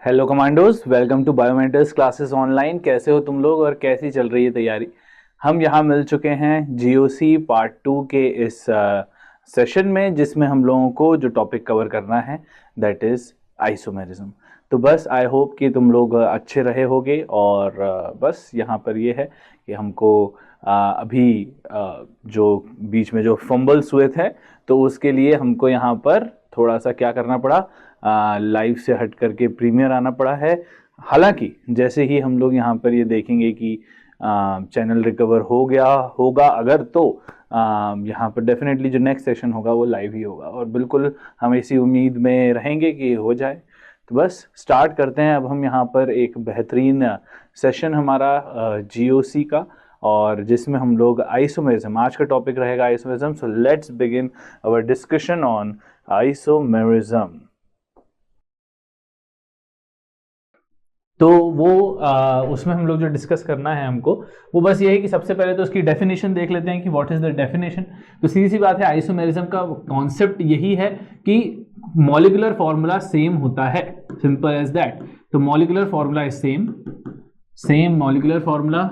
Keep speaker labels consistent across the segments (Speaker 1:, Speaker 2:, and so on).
Speaker 1: Hello commandos, welcome to Biomentors classes online. कैसे हो तुम लोग और कैसी चल रही है तैयारी? हम यहाँ मिल चुके हैं जीओसी पार्ट 2 के इस सेशन में, जिसमें हम लोगों को जो टॉपिक कवर करना है दैट इज़ आइसोमेरिज्म। तो बस आई होप कि तुम लोग अच्छे रहे होगे। और बस यहाँ पर ये है कि हमको अभी जो बीच में जो फंबल्स हुए थे, तो उसके लिए हमको यहाँ पर थोड़ा सा क्या करना पड़ा, लाइव से हट करके प्रीमियर आना पड़ा है। हालांकि जैसे ही हम लोग यहाँ पर ये देखेंगे कि चैनल रिकवर हो गया होगा अगर, तो यहाँ पर डेफिनेटली जो नेक्स्ट सेशन होगा वो लाइव ही होगा, और बिल्कुल हम इसी उम्मीद में रहेंगे कि हो जाए। तो बस स्टार्ट करते हैं अब हम यहाँ पर एक बेहतरीन सेशन हमारा जीओसी का, और जिसमें हम लोग आइसोमेरिज्म, आज का टॉपिक रहेगा isomerism. So let's begin our discussion on isomerism. तो वो उसमें हम लोग जो डिस्कस करना है हमको, वो बस ये है कि सबसे पहले तो उसकी डेफिनेशन देख लेते हैं कि व्हाट इज द डेफिनेशन। तो सीधी सी बात है, आइसोमेरिज्म का कॉन्सेप्ट यही है कि मॉलिक्यूलर फॉर्मूला सेम होता है, सिंपल एज दैट। तो molecular formula is same molecular formula,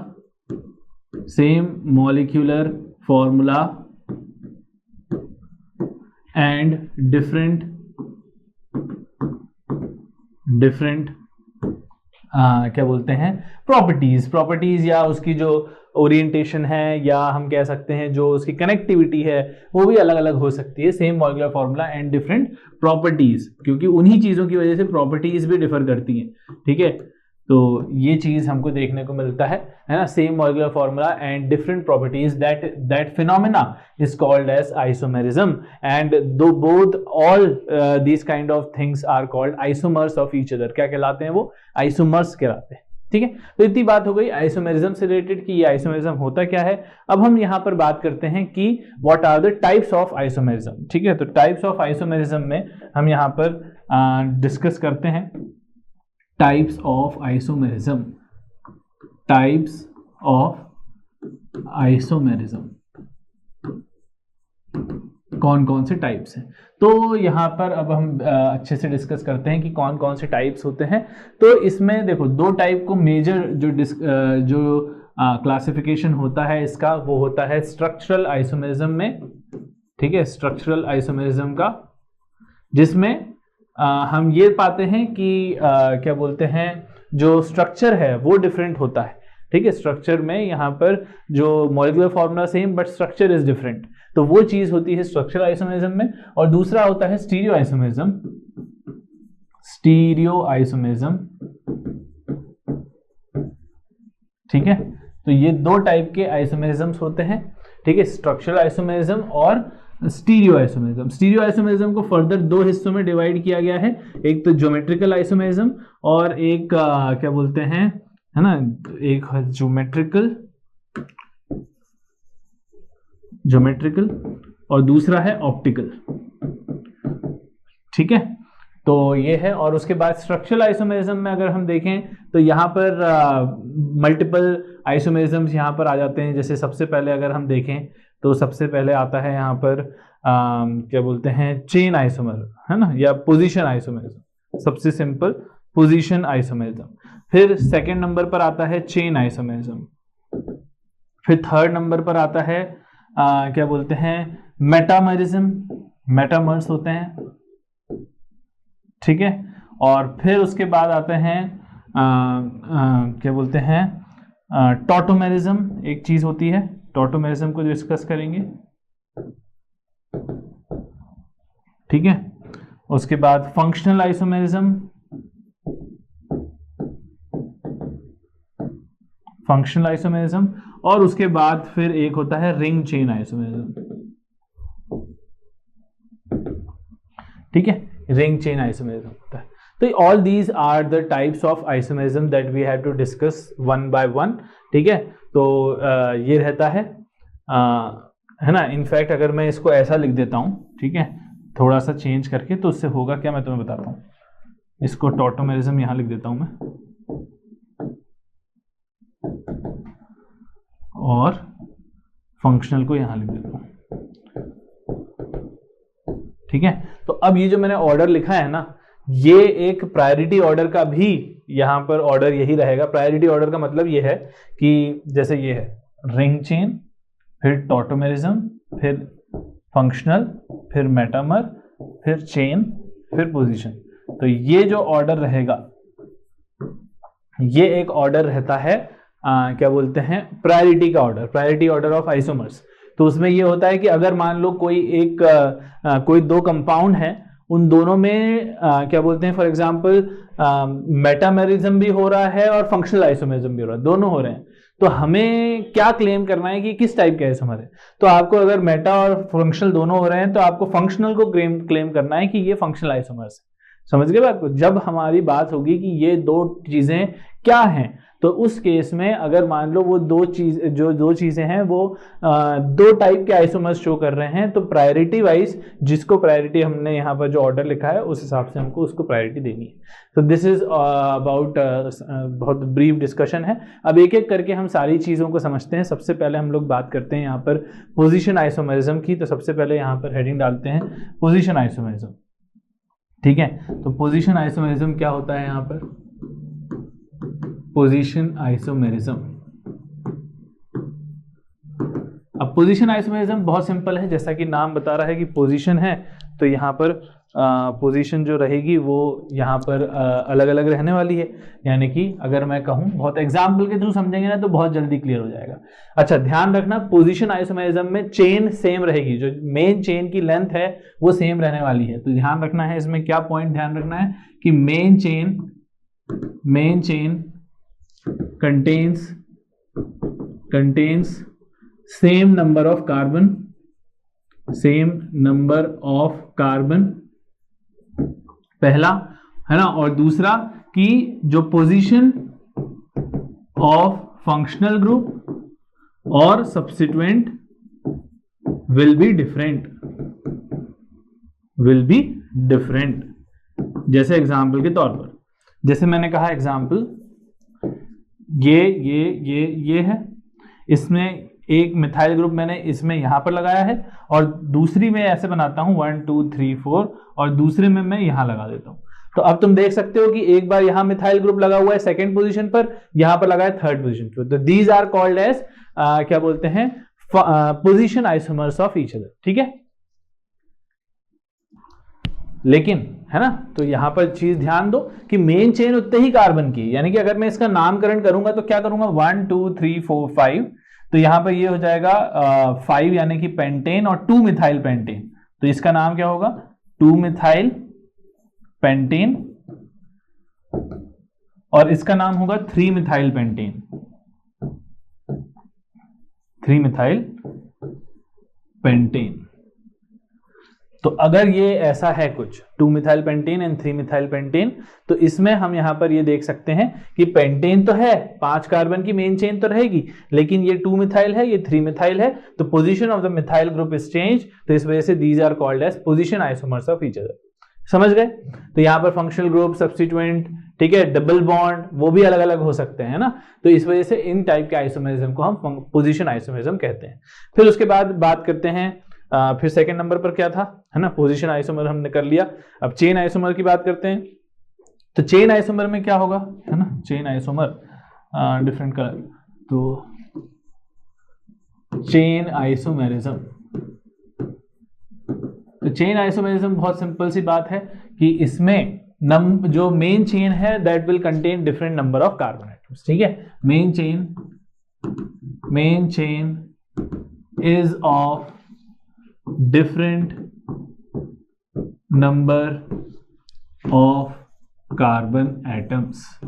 Speaker 1: same molecular formula and different क्या बोलते हैं, प्रॉपर्टीज या उसकी जो ओरिएंटेशन है, या हम कह सकते हैं जो उसकी कनेक्टिविटी है, वो भी अलग अलग हो सकती है। Same molecular formula and different properties, क्योंकि उन्हीं चीजों की वजह से प्रॉपर्टीज भी डिफर करती हैं, ठीक है। तो ये चीज हमको देखने को मिलता है ना, same molecular formula and different properties, that phenomena is called as isomerism, and दो both all these kind of things are called isomers of each other. क्या कहलाते हैं वो? आइसोमर्स कहलाते हैं, ठीक है। तो इतनी बात हो गई आइसोमेरिज्म से रिलेटेड कि ये आइसोमेरिज्म होता क्या है। अब हम यहां पर बात करते हैं कि what are the types of isomerism, ठीक है। तो टाइप्स ऑफ आइसोमेरिज्म में हम यहां पर डिस्कस करते हैं टाइप्स ऑफ आइसोमेरिज्म। कौन कौन से टाइप्स हैं, तो यहां पर अब हम अच्छे से डिस्कस करते हैं कि कौन कौन से टाइप्स होते हैं। तो इसमें देखो, दो टाइप को मेजर जो क्लासिफिकेशन होता है इसका, वो होता है स्ट्रक्चरल आइसोमेरिज्म में, ठीक है, स्ट्रक्चरल आइसोमेरिज्म का, जिसमें हम ये पाते हैं कि क्या बोलते हैं, जो स्ट्रक्चर है वो डिफरेंट होता है, ठीक है। स्ट्रक्चर में यहाँ पर जो molecular formula same but structure is different, तो वो चीज होती है स्ट्रक्चरल आइसोमेरिज्म में। और दूसरा होता है स्टीरियो आइसोमेरिज्म, ठीक है। तो ये दो टाइप के आइसोमेरिज्म्स होते हैं, ठीक है, स्ट्रक्चरल आइसोमेरिज्म और स्टीरियो आइसोमेरिज्म। स्टीरियो आइसोमेरिज्म को फर्दर दो हिस्सों में डिवाइड किया गया है, एक तो ज्योमेट्रिकल आइसोमेरिज्म और एक क्या बोलते हैं, है ना, एक ज्योमेट्रिकल और दूसरा है ऑप्टिकल, ठीक है। तो ये है। और उसके बाद स्ट्रक्चरल आइसोमेरिज्म में अगर हम देखें तो यहाँ पर मल्टीपल आइसोमेरिज्म्स यहाँ पर आ जाते हैं। जैसे सबसे पहले अगर हम देखें तो सबसे पहले आता है यहाँ पर क्या बोलते हैं, चेन आइसोमेरिज्म, है ना, या पोजीशन आइसोमेरिज्म। सबसे सिंपल पोजीशन आइसोमेरिज्म। फिर सेकंड नंबर पर आता है चेन आइसोमेरिज्म। फिर थर्ड नंबर पर आता है क्या बोलते हैं, मेटामरिज्म, मेटामर्स होते हैं, ठीक है। और फिर उसके बाद आते हैं क्या बोलते हैं, टॉटोमेरिज्म एक चीज होती है, टॉटोमेरिज्म को डिस्कस करेंगे, ठीक है। उसके बाद फंक्शनल आइसोमेरिज्म, और उसके बाद फिर एक होता है रिंग चेन आइसोमेरिज्म, ठीक है, रिंग चेन आइसोमेरिज्म होता है। तो all these are the types of isomerism that we have to discuss one by one, ठीक है। तो ये रहता है ना। इनफैक्ट अगर मैं इसको ऐसा लिख देता हूं, ठीक है, थोड़ा सा चेंज करके, तो उससे होगा क्या मैं तुम्हें बताता हूं। इसको टॉटोमेरिज्म यहां लिख देता हूं मैं, और फंक्शनल को यहां लिख देता हूं, ठीक है। तो अब ये जो मैंने ऑर्डर लिखा है ना, ये एक प्रायोरिटी ऑर्डर का भी यहाँ पर ऑर्डर यही रहेगा। प्रायोरिटी ऑर्डर का मतलब ये है कि जैसे ये है रिंग चेन, फिर टॉटोमेरिज्म, फिर फंक्शनल, फिर मेटामर, फिर चेन, फिर पोजीशन। तो ये जो ऑर्डर रहेगा ये एक ऑर्डर रहता है क्या बोलते हैं प्रायोरिटी का order, priority order of isomers. तो उसमें ये होता है कि अगर मान लो कोई दो कंपाउंड है, उन दोनों में क्या बोलते हैं फॉर एग्जांपल मेटामेरिज्म भी हो रहा है और फंक्शनल आइसोमेरिज्म भी हो रहा है, दोनों हो रहे हैं। तो हमें क्या क्लेम करना है कि किस टाइप का आइसोमर है। तो आपको अगर मेटा और फंक्शनल दोनों हो रहे हैं तो आपको फंक्शनल को क्लेम करना है कि ये फंक्शनल आइसोमर्स है। समझ गए बात को। जब हमारी बात होगी कि ये दो चीजें क्या हैं, तो उस केस में अगर मान लो वो दो चीजें हैं वो दो टाइप के आइसोमर्स शो कर रहे हैं, तो प्रायोरिटी वाइज जिसको प्रायोरिटी हमने यहाँ पर जो ऑर्डर लिखा है उस हिसाब से हमको उसको प्रायोरिटी देनी है। तो दिस इज अबाउट बहुत ब्रीफ डिस्कशन है। अब एक एक करके हम सारी चीज़ों को समझते हैं। सबसे पहले हम लोग बात करते हैं यहाँ पर पोजीशन आइसोमेरिज्म की। तो सबसे पहले यहाँ पर हेडिंग डालते हैं पोजीशन आइसोमेरिज्म। ठीक है, तो पोजीशन आइसोमेरिज्म क्या होता है यहाँ पर? Position isomerism. अब पोजीशन आइसोमेरिज्म बहुत सिंपल है, जैसा कि नाम बता रहा है कि पोजीशन है, तो यहाँ पर पोजीशन जो रहेगी वो यहाँ पर अलग अलग रहने वाली है। यानी कि अगर मैं कहूँ, बहुत एग्जाम्पल के थ्रू समझेंगे ना तो बहुत जल्दी क्लियर हो जाएगा। अच्छा, ध्यान रखना पोजीशन आइसोमेरिज्म में चेन सेम रहेगी, जो मेन चेन की लेंथ है वो सेम रहने वाली है। तो ध्यान रखना है इसमें क्या पॉइंट ध्यान रखना है कि main chain contains same number of carbon, पहला है ना। और दूसरा कि जो पोजीशन ऑफ फंक्शनल ग्रुप और सब्सिट्यूएंट विल बी डिफरेंट। जैसे एग्जाम्पल के तौर पर, जैसे मैंने कहा एग्जाम्पल ये है, इसमें एक मिथाइल ग्रुप मैंने इसमें यहां पर लगाया है और दूसरी में ऐसे बनाता हूं 1 2 3 4 और दूसरे में मैं यहां लगा देता हूं। तो अब तुम देख सकते हो कि एक बार यहां मिथाइल ग्रुप लगा हुआ है सेकंड पोजीशन पर, यहां पर लगा है थर्ड पोजीशन पर। तो दीज आर कॉल्ड एज क्या बोलते हैं position isomers of each other. ठीक है, लेकिन है ना, तो यहां पर चीज ध्यान दो कि मेन चेन उतने ही कार्बन की, यानी कि अगर मैं इसका नामकरण करूंगा तो क्या करूंगा 1 2 3 4 5, तो यहां पर ये हो जाएगा 5 यानी कि पेंटेन और 2 मिथाइल पेंटेन। तो इसका नाम क्या होगा 2 मिथाइल पेंटेन और इसका नाम होगा 3 मिथाइल पेंटेन। 3 methyl pentane. तो अगर ये ऐसा है कुछ 2 methyl pentane and 3 methyl pentane, तो इसमें हम यहां पर ये देख सकते हैं कि पेंटेन तो है, 5 कार्बन की मेन चेन तो रहेगी, लेकिन ये 2 मिथाइल है, ये 3 मिथाइल है, तो position of the methyl group is change. तो इस वजह से these are called as position isomers of each other. समझ गए? तो यहां पर फंक्शनल ग्रुप, सब्स्टिट्यूएंट, ठीक है, डबल बॉन्ड, वो भी अलग अलग हो सकते हैं ना। तो इस वजह से इन टाइप के आइसोमेरिज्म को हम पोजीशन आइसोमेरिज्म कहते हैं। फिर उसके बाद बात करते हैं फिर सेकंड नंबर पर क्या था, है ना, पोजीशन आइसोमर हमने कर लिया। अब चेन आइसोमर की बात करते हैं। तो चेन आइसोमर में क्या होगा, है ना, चेन आइसोमर डिफरेंट कलर, तो चेन आइसोमेरिज्म। तो चेन आइसोमेरिज्म बहुत सिंपल सी बात है कि इसमें जो मेन चेन है that will contain different number of carbon atoms. ठीक है, main chain is of different number of carbon atoms.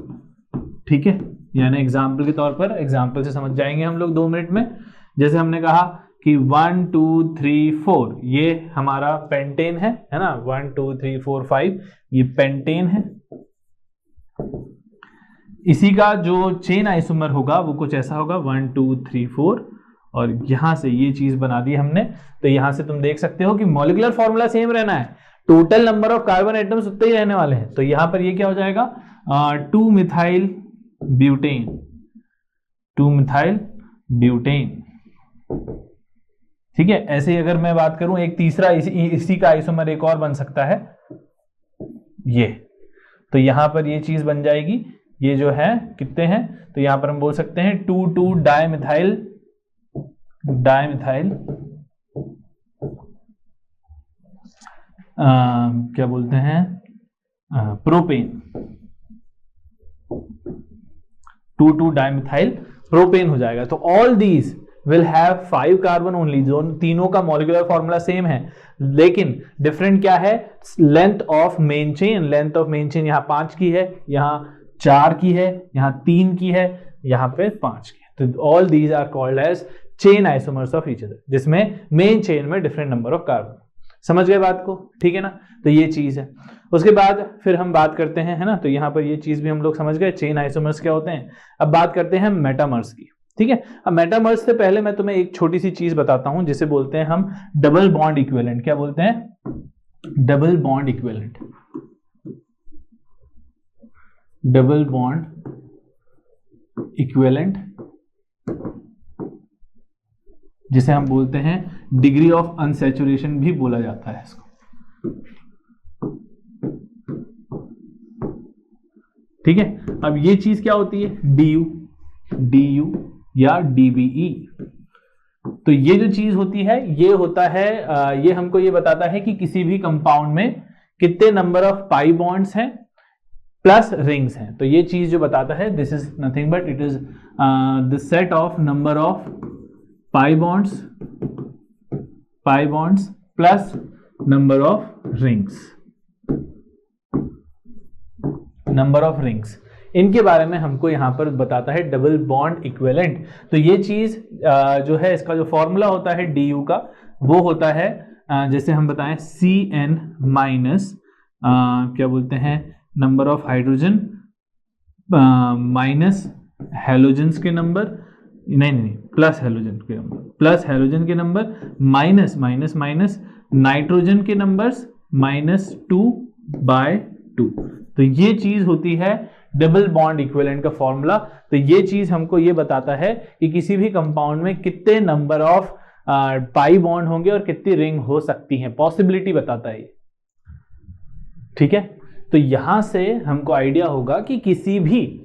Speaker 1: ठीक है, यानी एग्जाम्पल के तौर पर, एग्जाम्पल से समझ जाएंगे हम लोग 2 मिनट में। जैसे हमने कहा कि 1 2 3 4 ये हमारा पेंटेन है ना, 1 2 3 4 5 ये पेंटेन है। इसी का जो चेन आइसोमर होगा वो कुछ ऐसा होगा 1 2 3 4 और यहां से ये चीज बना दी हमने। तो यहां से तुम देख सकते हो कि मॉलिक्यूलर फॉर्मूला सेम रहना है, total number of carbon atoms उतने ही रहने वाले हैं। तो यहां पर ये क्या हो जाएगा 2 मिथाइल ब्यूटेन, 2 मिथाइल ब्यूटेन। ठीक है, ऐसे ही अगर मैं बात करूं एक तीसरा इसी का आइसोमर एक और बन सकता है, ये तो यहां पर ये चीज बन जाएगी, ये जो है कितने हैं, तो यहां पर हम बोल सकते हैं 2,2 डाइमिथाइल क्या बोलते हैं, प्रोपेन, 2,2 डाइमिथाइल प्रोपेन हो जाएगा। तो all these will have 5 carbon only, जो तीनों का मॉलिक्यूलर फॉर्मूला सेम है, लेकिन डिफरेंट क्या है, length of main chain. Length of main chain यहाँ 5 की है, यहाँ 4 की है, यहाँ 3 की है, यहाँ पे 5 की है। तो all these are called as chain isomers of each other, जिसमें मेन चेन में डिफरेंट नंबर ऑफ कार्बन। समझ गए बात को, ठीक है ना। तो ये चीज है। उसके बाद फिर हम बात करते हैं, है ना, तो यहां पर ये चीज भी हम लोग समझ गए, चेन आइसोमर्स क्या होते हैं। अब बात करते हैं मेटामर्स की, ठीक है। अब मेटामर्स से पहले मैं तुम्हें एक छोटी सी चीज बताता हूं, जिसे बोलते हैं हम डबल बॉन्ड इक्विवेलेंट। क्या बोलते हैं, double bond equivalent. Double bond equivalent, जिसे हम बोलते हैं डिग्री ऑफ अनसैचुरेशन भी बोला जाता है इसको, ठीक है। अब ये चीज क्या होती है, du या dBE। तो ये जो चीज होती है, ये होता है, ये हमको ये बताता है कि किसी भी कंपाउंड में कितने नंबर ऑफ पाई बॉन्ड्स हैं प्लस रिंग्स हैं। तो ये चीज जो बताता है, this is nothing but it is the set of number of pi bonds plus number of rings, इनके बारे में हमको यहां पर बताता है डबल बॉन्ड इक्विवेलेंट। तो ये चीज जो है, इसका जो फॉर्मूला होता है du का, वो होता है जैसे हम बताएं Cn माइनस क्या बोलते हैं, number of hydrogen minus halogens के नंबर, नहीं प्लस हेलोजन के नंबर माइनस नाइट्रोजन के नंबर्स -2/2। तो ये चीज होती है डबल बॉन्ड इक्विवेलेंट का फॉर्मूला। तो ये चीज हमको ये बताता है कि किसी भी कंपाउंड में कितने नंबर ऑफ पाई बॉन्ड होंगे और कितनी रिंग हो सकती हैं, पॉसिबिलिटी बताता है ये, ठीक है। तो यहां से हमको आइडिया होगा कि किसी भी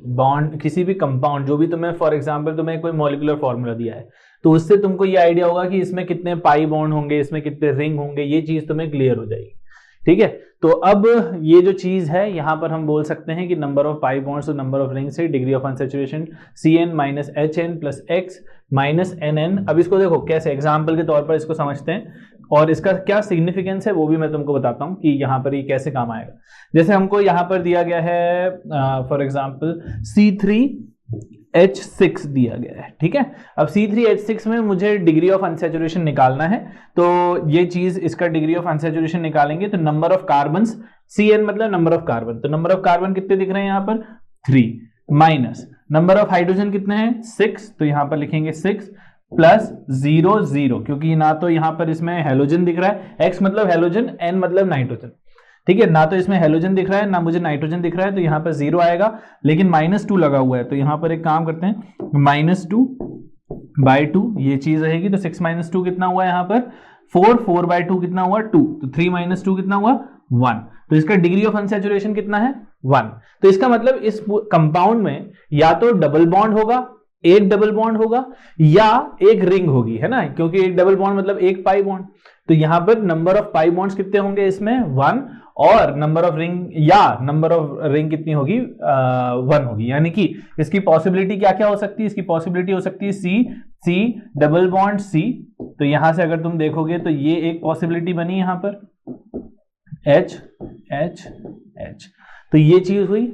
Speaker 1: कंपाउंड, जो भी तुम्हें फॉर एग्जांपल तुम्हें कोई मॉलिक्यूलर फॉर्मूला दिया है, तो उससे तुमको ये आइडिया होगा कि इसमें कितने पाई बॉन्ड होंगे, इसमें कितने रिंग होंगे, ये चीज तुम्हें क्लियर हो जाएगी, ठीक है। तो अब ये जो चीज है, यहां पर हम बोल सकते हैं कि नंबर ऑफ पाई बॉन्ड्स और नंबर ऑफ रिंग्स है degree of unsaturation Cn minus HN plus X minus NN। अब इसको देखो कैसे, एग्जाम्पल के तौर पर इसको समझते हैं, और इसका क्या सिग्निफिकेंस है वो भी मैं तुमको बताता हूं कि यहां पर ये कैसे काम आएगा। जैसे हमको यहां पर दिया गया है फॉर एग्जाम्पल C3H6 दिया गया है, ठीक है। अब C3H6 में मुझे डिग्री ऑफ अनसैचुरेशन निकालना है, तो ये चीज, इसका डिग्री ऑफ अनसैचुरेशन निकालेंगे तो नंबर ऑफ कार्बन्स, Cn मतलब नंबर ऑफ कार्बन, तो नंबर ऑफ कार्बन कितने दिख रहे हैं यहाँ पर 3, माइनस नंबर ऑफ हाइड्रोजन कितने हैं 6, तो यहां पर लिखेंगे 6 प्लस 0 0, क्योंकि ना तो यहां पर इसमें हेलोजन दिख रहा है, X मतलब हेलोजन, N मतलब नाइट्रोजन, ठीक है। ना तो इसमें हेलोजन दिख रहा है, ना मुझे नाइट्रोजन दिख रहा है, तो यहां पर 0 आएगा, लेकिन -2 लगा हुआ है, तो यहां पर एक काम करते हैं, -2/2 ये चीज रहेगी। तो 6 - 2 कितना हुआ यहाँ पर 4/2 कितना हुआ 2, तो 3 - 2 कितना हुआ 1। तो इसका डिग्री ऑफ अनसैचुरेशन कितना है 1। तो इसका मतलब इस कंपाउंड में या तो डबल बॉन्ड होगा, एक डबल बॉन्ड होगा, या एक रिंग होगी, है ना, क्योंकि एक डबल बॉन्ड मतलब एक पाई बॉन्ड। तो यहां पर नंबर ऑफ पाई बॉन्ड्स कितने होंगे इसमें 1, और नंबर ऑफ रिंग कितनी होगी 1 होगी। यानी कि इसकी पॉसिबिलिटी क्या क्या हो सकती है, इसकी पॉसिबिलिटी हो सकती है C डबल बॉन्ड C। तो यहां से अगर तुम देखोगे तो ये एक पॉसिबिलिटी बनी यहां पर H, तो ये चीज हुई,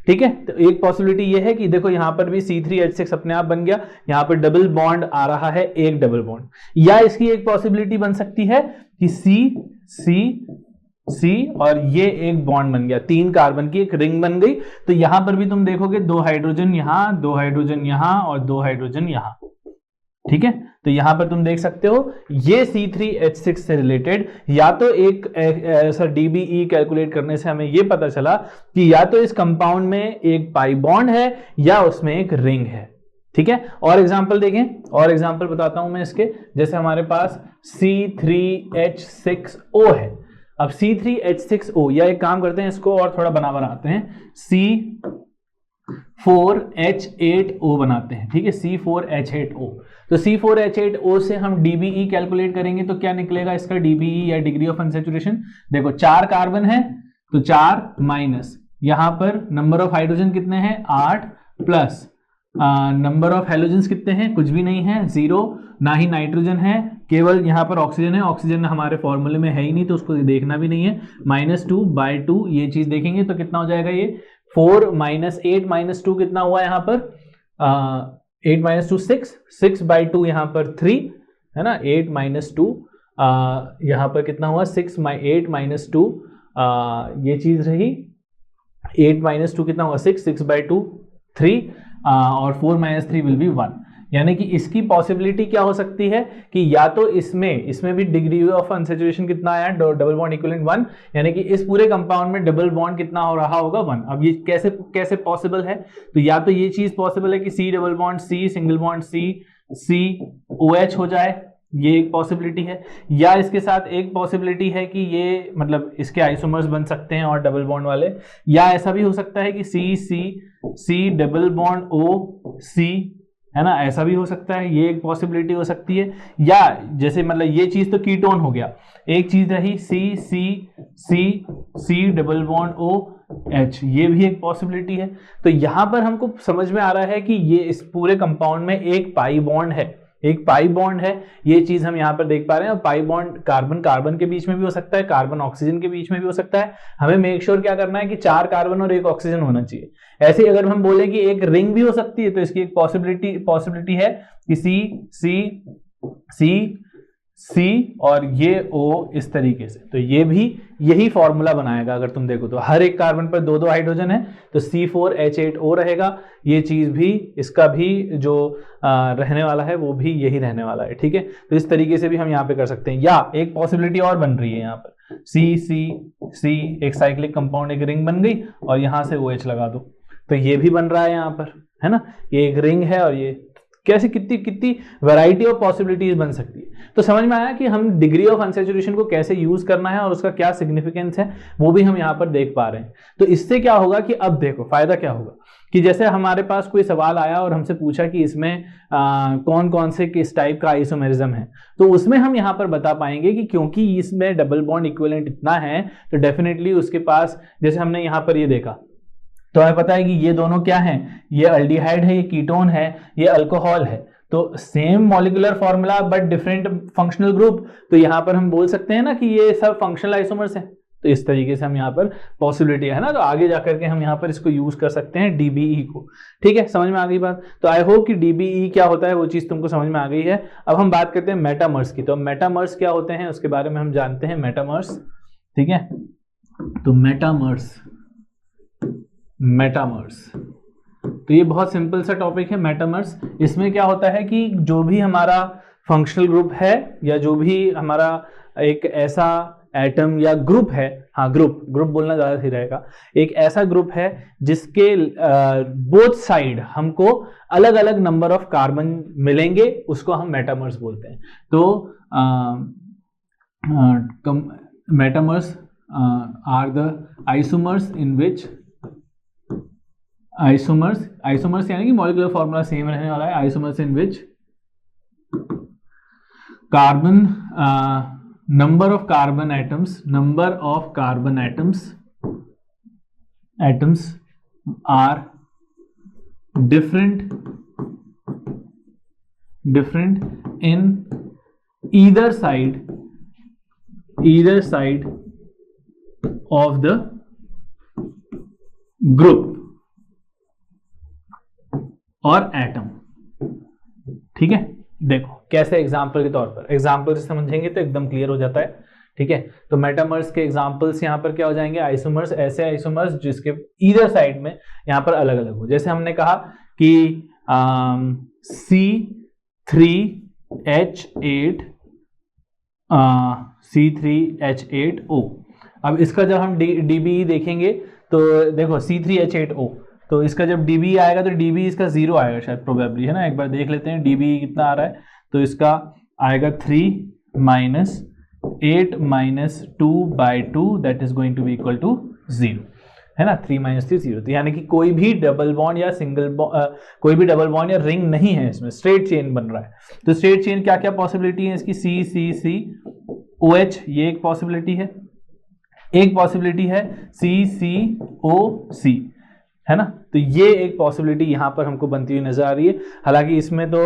Speaker 1: ठीक है। तो एक पॉसिबिलिटी ये है कि देखो यहां पर भी C3H6 अपने आप बन गया, यहां पर डबल बॉन्ड आ रहा है, एक डबल बॉन्ड। या इसकी एक पॉसिबिलिटी बन सकती है कि C और ये एक बॉन्ड बन गया, 3 कार्बन की एक रिंग बन गई। तो यहां पर भी तुम देखोगे 2 हाइड्रोजन यहां, 2 हाइड्रोजन यहां और 2 हाइड्रोजन यहां, ठीक है। तो यहां पर तुम देख सकते हो ये C3H6 से रिलेटेड या तो एक ऐसा DBE कैलकुलेट करने से हमें यह पता चला कि या तो इस कंपाउंड में एक पाई बॉन्ड है या उसमें एक रिंग है, ठीक है। और एग्जांपल देखें, और एग्जांपल बताता हूं मैं इसके। जैसे हमारे पास C3H6O है, अब C3H6O, या एक काम करते हैं इसको और थोड़ा बनाते हैं, C4H8O बनाते हैं, ठीक है, C4H8O। तो C4H8O से हम DBE कैलकुलेट करेंगे तो क्या निकलेगा इसका DBE या डिग्री ऑफ अनसैचुरेशन। देखो 4 कार्बन है तो 4 माइनस यहां पर नंबर ऑफ हाइड्रोजन कितने हैं 8 प्लस नंबर ऑफ हेलोजेंस कितने हैं, कुछ भी नहीं है, 0, ना ही नाइट्रोजन है, केवल यहां पर ऑक्सीजन है, ऑक्सीजन हमारे फॉर्मूले में है ही नहीं तो उसको देखना भी नहीं है, -2/2 ये चीज देखेंगे तो कितना हो जाएगा ये 4 - 8 - 2 कितना हुआ यहाँ पर 8 - 2 6/2 यहाँ पर 3 है ना, 8 - 2 यहाँ पर कितना हुआ 8 - 2 ये चीज रही 8 - 2 कितना हुआ 6/2 3 और 4 - 3 विल बी 1। यानी कि इसकी पॉसिबिलिटी क्या हो सकती है कि या तो इसमें भी डिग्री ऑफ अनसैचुरेशन कितना आया डबल बॉन्ड इक्विवेलेंट 1, यानी कि इस पूरे कंपाउंड में डबल बॉन्ड कितना हो रहा होगा 1। अब ये कैसे पॉसिबल है, तो या तो ये चीज पॉसिबल है कि C double bond C single bond C OH हो जाए, ये एक पॉसिबिलिटी है, या इसके साथ एक पॉसिबिलिटी है कि ये मतलब इसके आइसोमर्स बन सकते हैं और डबल बॉन्ड वाले, या ऐसा भी हो सकता है कि C double bond O C है ना, ऐसा भी हो सकता है, ये एक पॉसिबिलिटी हो सकती है। या जैसे मतलब ये चीज तो कीटोन हो गया, एक चीज रही C डबल बॉन्ड OH, ये भी एक पॉसिबिलिटी है। तो यहां पर हमको समझ में आ रहा है कि ये इस पूरे कंपाउंड में एक पाई बॉन्ड है, ये चीज हम यहाँ पर देख पा रहे हैं। और पाई बॉन्ड कार्बन के बीच में भी हो सकता है, कार्बन ऑक्सीजन के बीच में भी हो सकता है। हमें मेक श्योर क्या करना है कि 4 कार्बन और 1 ऑक्सीजन होना चाहिए। ऐसे ही अगर हम बोले कि एक रिंग भी हो सकती है तो इसकी एक पॉसिबिलिटी है कि C और ये O इस तरीके से, तो ये भी यही फॉर्मूला बनाएगा। अगर तुम देखो तो हर एक कार्बन पर 2 हाइड्रोजन है तो C4H8O रहेगा, ये चीज भी इसका भी जो रहने वाला है वो भी यही रहने वाला है, ठीक है। तो इस तरीके से भी हम यहाँ पे कर सकते हैं। या एक पॉसिबिलिटी और बन रही है यहाँ पर C एक साइक्लिक कंपाउंड, एक रिंग बन गई और यहां से OH लगा दो, तो ये भी बन रहा है यहाँ पर, है ना, ये एक रिंग है। और ये कैसे कितनी वैरायटी ऑफ पॉसिबिलिटीज बन सकती है। तो समझ में आया कि हम डिग्री ऑफ अनसैचुरेशन को कैसे यूज करना है और उसका क्या सिग्निफिकेंस है, वो भी हम यहाँ पर देख पा रहे हैं। तो इससे क्या होगा कि अब देखो फायदा क्या होगा कि जैसे हमारे पास कोई सवाल आया और हमसे पूछा कि इसमें कौन कौन से किस टाइप का आइसोमेरिज्म है, तो उसमें हम यहाँ पर बता पाएंगे कि क्योंकि इसमें डबल बॉन्ड इक्विवेलेंट इतना है तो डेफिनेटली उसके पास, जैसे हमने यहाँ पर ये देखा तो हमें पता है कि ये दोनों क्या हैं, ये अल्डिहाइड है, ये कीटोन है, ये अल्कोहल है। तो same molecular formula but different functional group, तो यहाँ पर हम बोल सकते हैं ना कि ये सब फंक्शनल आइसोमर्स हैं। तो इस तरीके से हम यहाँ पर पॉसिबिलिटी है ना, तो आगे जाकर के हम यहाँ पर इसको यूज कर सकते हैं DBE को, ठीक है। समझ में आ गई बात। तो आई होप कि DBE क्या होता है वो चीज तुमको समझ में आ गई है। अब हम बात करते हैं मेटामर्स की। तो मेटामर्स क्या होते हैं उसके बारे में हम जानते हैं, मेटामर्स, ठीक है। तो मेटामर्स तो ये बहुत सिंपल सा टॉपिक है मेटामर्स। इसमें क्या होता है कि जो भी हमारा फंक्शनल ग्रुप है या जो भी हमारा एक ऐसा एटम या ग्रुप है, हाँ ग्रुप बोलना ज्यादा सही रहेगा, एक ऐसा ग्रुप है जिसके बोथ साइड हमको अलग अलग नंबर ऑफ कार्बन मिलेंगे, उसको हम मेटामर्स बोलते हैं। तो metamers are the isomers in which isomers यानी कि मॉलिक्यूलर फॉर्मूला सेम रहने वाला है, isomers in which carbon number of carbon atoms are different in either side of the group और एटम, ठीक है। देखो कैसे एग्जाम्पल के तौर पर, एग्जाम्पल से समझेंगे तो एकदम क्लियर हो जाता है, ठीक है। तो मेटामर्स के एग्जाम्पल्स यहाँ पर क्या हो जाएंगे, आइसोमर्स, ऐसे आइसोमर्स जिसके ईदर साइड में यहाँ पर अलग अलग हो। जैसे हमने कहा कि C3H8O। अब इसका जब हम DBE देखेंगे तो देखो C3H8O, तो इसका जब DBE आएगा तो DBE इसका 0 आएगा शायद, प्रोबेबली, है ना। एक बार देख लेते हैं DBE कितना आ रहा है। तो इसका आएगा 3 - 8 minus 2/2 that is going to be equal to 0, है ना। 3 माइनस 3 0, तो यानी कि कोई भी डबल बॉन्ड या कोई भी डबल बॉन्ड या रिंग नहीं है, इसमें स्ट्रेट चेन बन रहा है। तो स्ट्रेट चेन क्या क्या पॉसिबिलिटी है इसकी, सी सी सी OH, ये एक पॉसिबिलिटी है। एक पॉसिबिलिटी है CCOC, है ना। तो ये एक पॉसिबिलिटी यहां पर हमको बनती हुई नजर आ रही है। हालांकि इसमें तो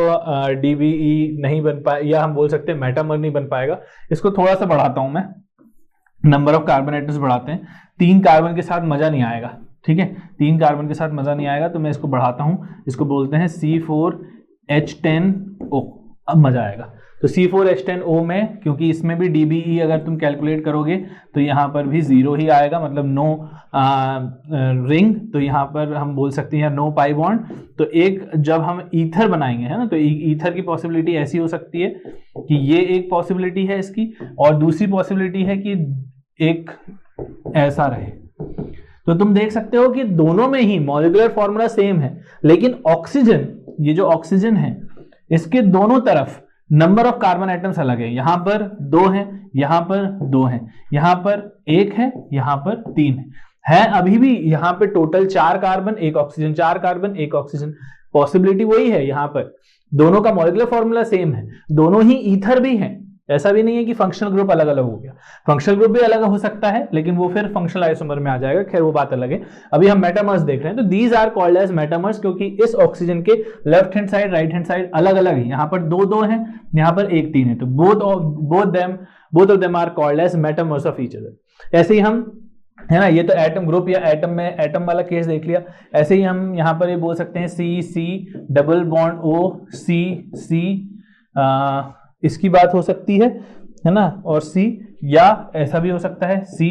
Speaker 1: DBE नहीं बन पाए, या हम बोल सकते हैं मेटामर नहीं बन पाएगा। इसको थोड़ा सा बढ़ाता हूं मैं, नंबर ऑफ कार्बन एटम्स बढ़ाते हैं। 3 कार्बन के साथ मजा नहीं आएगा, ठीक है, 3 कार्बन के साथ मजा नहीं आएगा, तो मैं इसको बढ़ाता हूं। इसको बोलते हैं C4H10O, अब मजा आएगा। तो C4H10O में, क्योंकि इसमें भी DBE अगर तुम कैलकुलेट करोगे तो यहाँ पर भी 0 ही आएगा, मतलब नो रिंग, तो यहाँ पर हम बोल सकते हैं नो पाई बॉन्ड। तो एक जब हम ईथर बनाएंगे, है ना, तो ईथर की पॉसिबिलिटी ऐसी हो सकती है कि ये एक पॉसिबिलिटी है इसकी, और दूसरी पॉसिबिलिटी है कि एक ऐसा रहे। तो तुम देख सकते हो कि दोनों में ही मॉलिक्यूलर फॉर्मूला सेम है, लेकिन ऑक्सीजन, ये जो ऑक्सीजन है, इसके दोनों तरफ नंबर ऑफ कार्बन एटम्स अलग है। यहां पर 2 हैं, यहां पर 2 हैं, यहां पर 1 है, यहां पर 3 है अभी भी यहां पे total 4 carbon 1 oxygen, 4 carbon 1 oxygen. Possibility वही है, यहां पर दोनों का मॉलिक्यूलर फॉर्मूला सेम है, दोनों ही ईथर भी हैं। ऐसा भी नहीं है कि फंक्शनल ग्रुप अलग अलग हो गया, फंक्शनल ग्रुप भी अलग हो सकता है, लेकिन वो फिर फंक्शनल आइसोमर में आ जाएगा। खैर वो बात अलग है, अभी हम मेटामर्स देख रहे हैं। तो these are called as metamers, क्योंकि इस ऑक्सीजन के left hand side right hand side अलग अलग है। यहाँ पर 2 हैं, यहाँ पर 1-3 है, तो both of them are called as metamers of each other. ऐसे ही हम, है ना, ये तो एटम ग्रुप या एटम में एटम वाला केस देख लिया। ऐसे ही हम यहाँ पर ये बोल सकते हैं C double bond O C इसकी बात हो सकती है ना, और C, या ऐसा भी हो सकता है C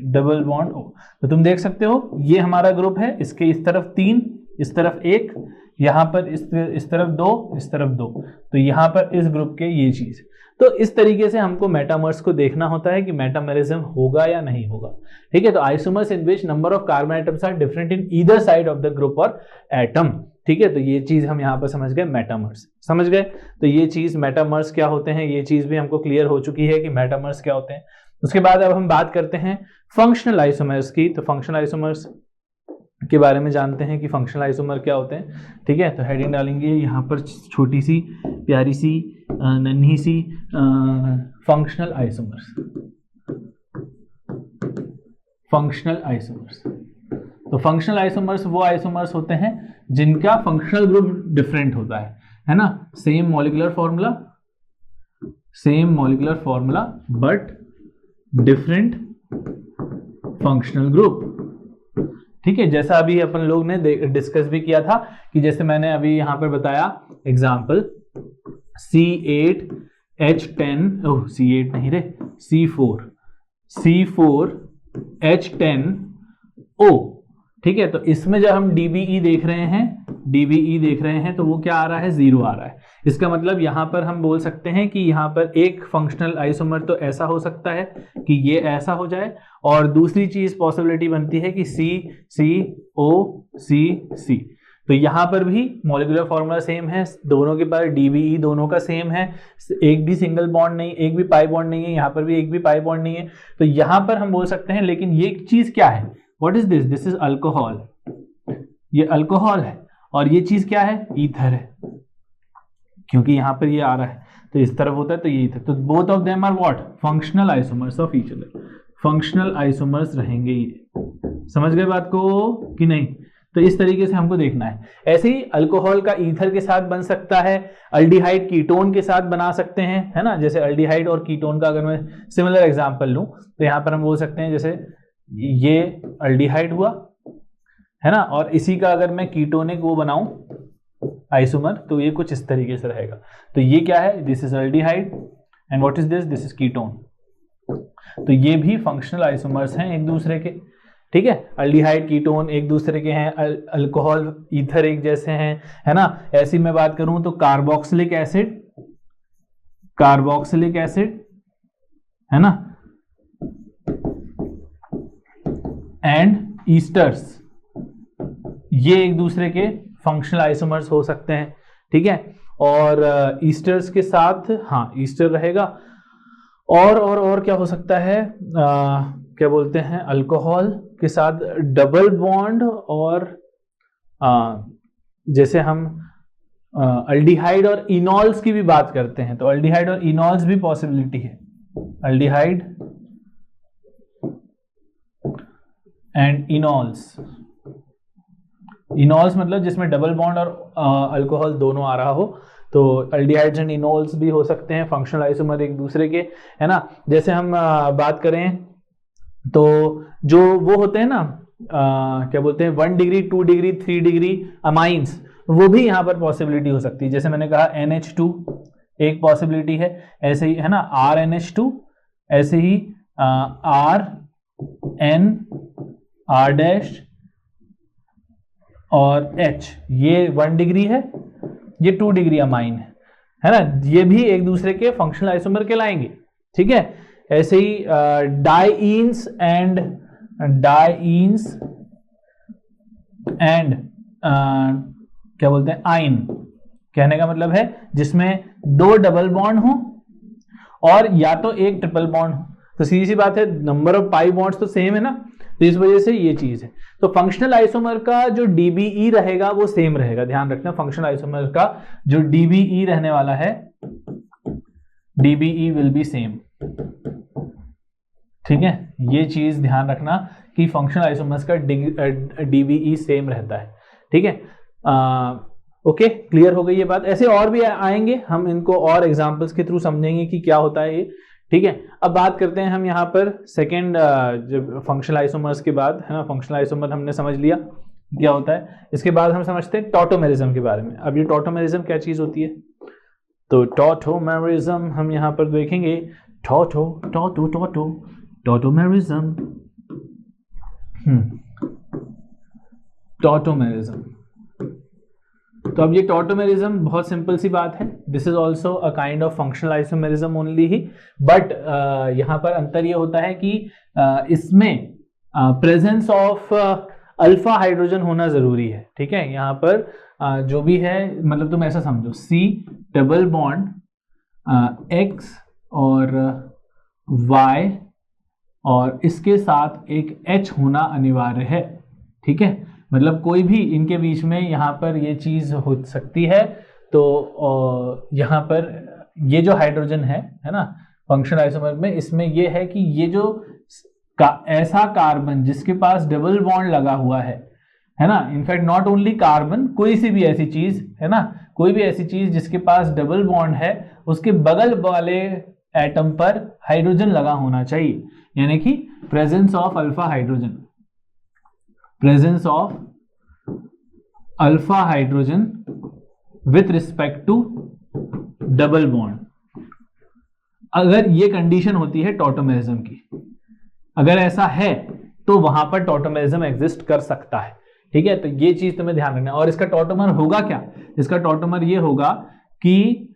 Speaker 1: डबल बॉन्ड O। तो तुम देख सकते हो ये हमारा ग्रुप है, इसके इस तरफ 3, इस तरफ 1, यहां पर इस तरफ 2, इस तरफ 2, तो यहां पर इस ग्रुप के ये चीज। तो इस तरीके से हमको मेटामर्स को देखना होता है कि मेटामरिज्म होगा या नहीं होगा, ठीक है। तो isomers in which number of carbon atoms are different in either side of the group और एटम, ठीक है। तो ये चीज हम यहाँ पर समझ गए, मेटामर्स समझ गए। तो ये चीज मेटामर्स क्या होते हैं, ये चीज भी हमको क्लियर हो चुकी है कि मेटामर्स क्या होते हैं। उसके बाद अब हम बात करते हैं फंक्शनल आइसोमर्स की। तो फंक्शनल आइसोमर्स के बारे में जानते हैं कि फंक्शनल आइसोमर क्या होते हैं, ठीक है। तो हेडिंग डालेंगे यहाँ पर, छोटी सी प्यारी सी नन्ही सी फंक्शनल आइसोमर्स। फंक्शनल आइसोमर्स, तो फंक्शनल आइसोमर्स वो आइसोमर्स होते हैं जिनका फंक्शनल ग्रुप डिफरेंट होता है ना। Same molecular formula but different functional group, ठीक है। जैसा अभी अपन लोग ने डिस्कस भी किया था कि जैसे मैंने अभी यहां पर बताया एग्जांपल C4H10O, ठीक है। तो इसमें जब हम DBE देख रहे हैं तो वो क्या आ रहा है, 0 आ रहा है। इसका मतलब यहां पर हम बोल सकते हैं कि यहां पर एक फंक्शनल आइसोमर तो ऐसा हो सकता है कि ये ऐसा हो जाए, और दूसरी चीज पॉसिबिलिटी बनती है कि CCOC। तो यहां पर भी मॉलिक्यूलर फॉर्मूला सेम है, दोनों के पास DBE दोनों का सेम है, एक भी सिंगल बॉन्ड नहीं, एक भी पाई बॉन्ड नहीं है, यहां पर भी एक भी पाई बॉन्ड नहीं है। तो यहां पर हम बोल सकते हैं, लेकिन ये चीज क्या है, what is this, this is alcohol, ये अल्कोहल है, और ये चीज क्या है, ईथर है, क्योंकि यहां पर ये आ रहा है तो इस तरफ होता है, तो ये ईथर। तो both of them are what, functional isomers of each other, functional isomers रहेंगे ये। समझ गए बात को कि नहीं। तो इस तरीके से हमको देखना है। ऐसे ही अल्कोहल का ईथर के साथ बन सकता है, अल्डिहाइड कीटोन के साथ बना सकते हैं, है ना। जैसे अल्डिहाइड और कीटोन का अगर मैं सिमिलर एग्जांपल लूं तो यहां पर हम बोल सकते हैं, जैसे ये अल्डिहाइड हुआ, है ना, और इसी का अगर मैं कीटोनिक वो बनाऊं आइसोमर, तो ये कुछ इस तरीके से रहेगा। तो ये क्या है, this is aldehyde, and what is this, this is ketone. तो ये भी फंक्शनल आइसोमर्स हैं एक दूसरे के, ठीक है। अल्डिहाइड कीटोन एक दूसरे के हैं, अल्कोहल ईथर एक जैसे हैं, है ना। ऐसी मैं बात करूं तो कार्बोक्सिलिक एसिड, है ना, एंड ईस्टर्स, ये एक दूसरे के फंक्शनल आइसोमर्स हो सकते हैं, ठीक है। और ईस्टर्स के साथ, हाँ ईस्टर रहेगा। और क्या हो सकता है, क्या बोलते हैं, अल्कोहल के साथ डबल बॉन्ड, और जैसे हम अल्डिहाइड और इनॉल्स की भी बात करते हैं तो अल्डिहाइड और इनॉल्स भी पॉसिबिलिटी है, अल्डिहाइड एंड इनॉल्स। इनॉल्स मतलब जिसमें डबल बॉन्ड और अल्कोहल दोनों आ रहा हो, तो अल्डिहाइड्स एंड इनॉल्स भी हो सकते हैं, फंक्शनल आइसोमर एक दूसरे के, है ना। जैसे हम बात करें तो जो वो होते हैं ना, क्या बोलते हैं, 1 डिग्री 2 डिग्री 3 डिग्री अमाइंस, वो भी यहाँ पर पॉसिबिलिटी हो सकती है। जैसे मैंने कहा NH2 एक पॉसिबिलिटी है, ऐसे ही है ना RNH2, ऐसे ही RN R डैश और H, ये 1 डिग्री है, ये 2 डिग्री अमाइन है ना, ये भी एक दूसरे के फंक्शनल आइसोमर कहलाएंगे, ठीक है। ऐसे ही डाइईन्स एंड क्या बोलते हैं, आइन, कहने का मतलब है जिसमें 2 डबल बॉन्ड हो और या तो एक ट्रिपल बॉन्ड हो। तो सीधी सी बात है, नंबर ऑफ पाई बॉन्ड्स तो सेम है ना, तो इस वजह से ये चीज है। तो फंक्शनल आइसोमर का जो DBE रहेगा वो सेम रहेगा, ध्यान रखना, फंक्शनल आइसोमर का जो DBE रहने वाला है, DBE विल बी सेम, ठीक है। ये चीज ध्यान रखना कि फंक्शनल आइसोमर्स का DBE सेम रहता है, ठीक है। ओके, क्लियर हो गई ये बात। ऐसे और भी आएंगे, हम इनको और एग्जांपल्स के थ्रू समझेंगे कि क्या होता है ये, ठीक है। अब बात करते हैं हम यहाँ पर सेकेंड, जब फंक्शनल आइसोमर्स के बाद, है ना, फंक्शनल आइसोमर हमने समझ लिया क्या होता है, इसके बाद हम समझते हैं टॉटोमेरिज्म के बारे में। अब ये टॉटोमेरिज्म क्या चीज होती है, तो टॉटोमेरिज्म हम यहाँ पर देखेंगे, टॉटोमेरिज्म, टॉटोमेरिज्म। तो अब ये टॉटोमेरिज्म बहुत सिंपल सी बात है, this is also a kind of functional isomerism only he, but यहाँ पर अंतर ये होता है कि इसमें प्रेजेंस ऑफ अल्फा हाइड्रोजन होना जरूरी है, ठीक है। यहाँ पर जो भी है, मतलब तुम ऐसा समझो, C डबल बॉन्ड X और Y और इसके साथ एक H होना अनिवार्य है, ठीक है। मतलब कोई भी इनके बीच में यहाँ पर ये चीज हो सकती है। तो यहाँ पर ये जो हाइड्रोजन है ना, फंक्शनल आइसोमर में, इसमें ये है कि ये जो ऐसा कार्बन जिसके पास डबल बॉन्ड लगा हुआ है ना, इनफैक्ट नॉट ओनली कार्बन, कोई सी भी ऐसी चीज, है ना, कोई भी ऐसी चीज जिसके पास डबल बॉन्ड है, उसके बगल वाले एटम पर हाइड्रोजन लगा होना चाहिए, यानी कि presence of alpha hydrogen, presence of alpha hydrogen with respect to double bond. अगर ये कंडीशन होती है टॉटोमेरिज्म की, अगर ऐसा है तो वहां पर टॉटोमेरिज्म एग्जिस्ट कर सकता है, ठीक है। तो ये चीज तुम्हें ध्यान रखना है। और इसका टॉटोमर होगा क्या, इसका टॉटोमर ये होगा कि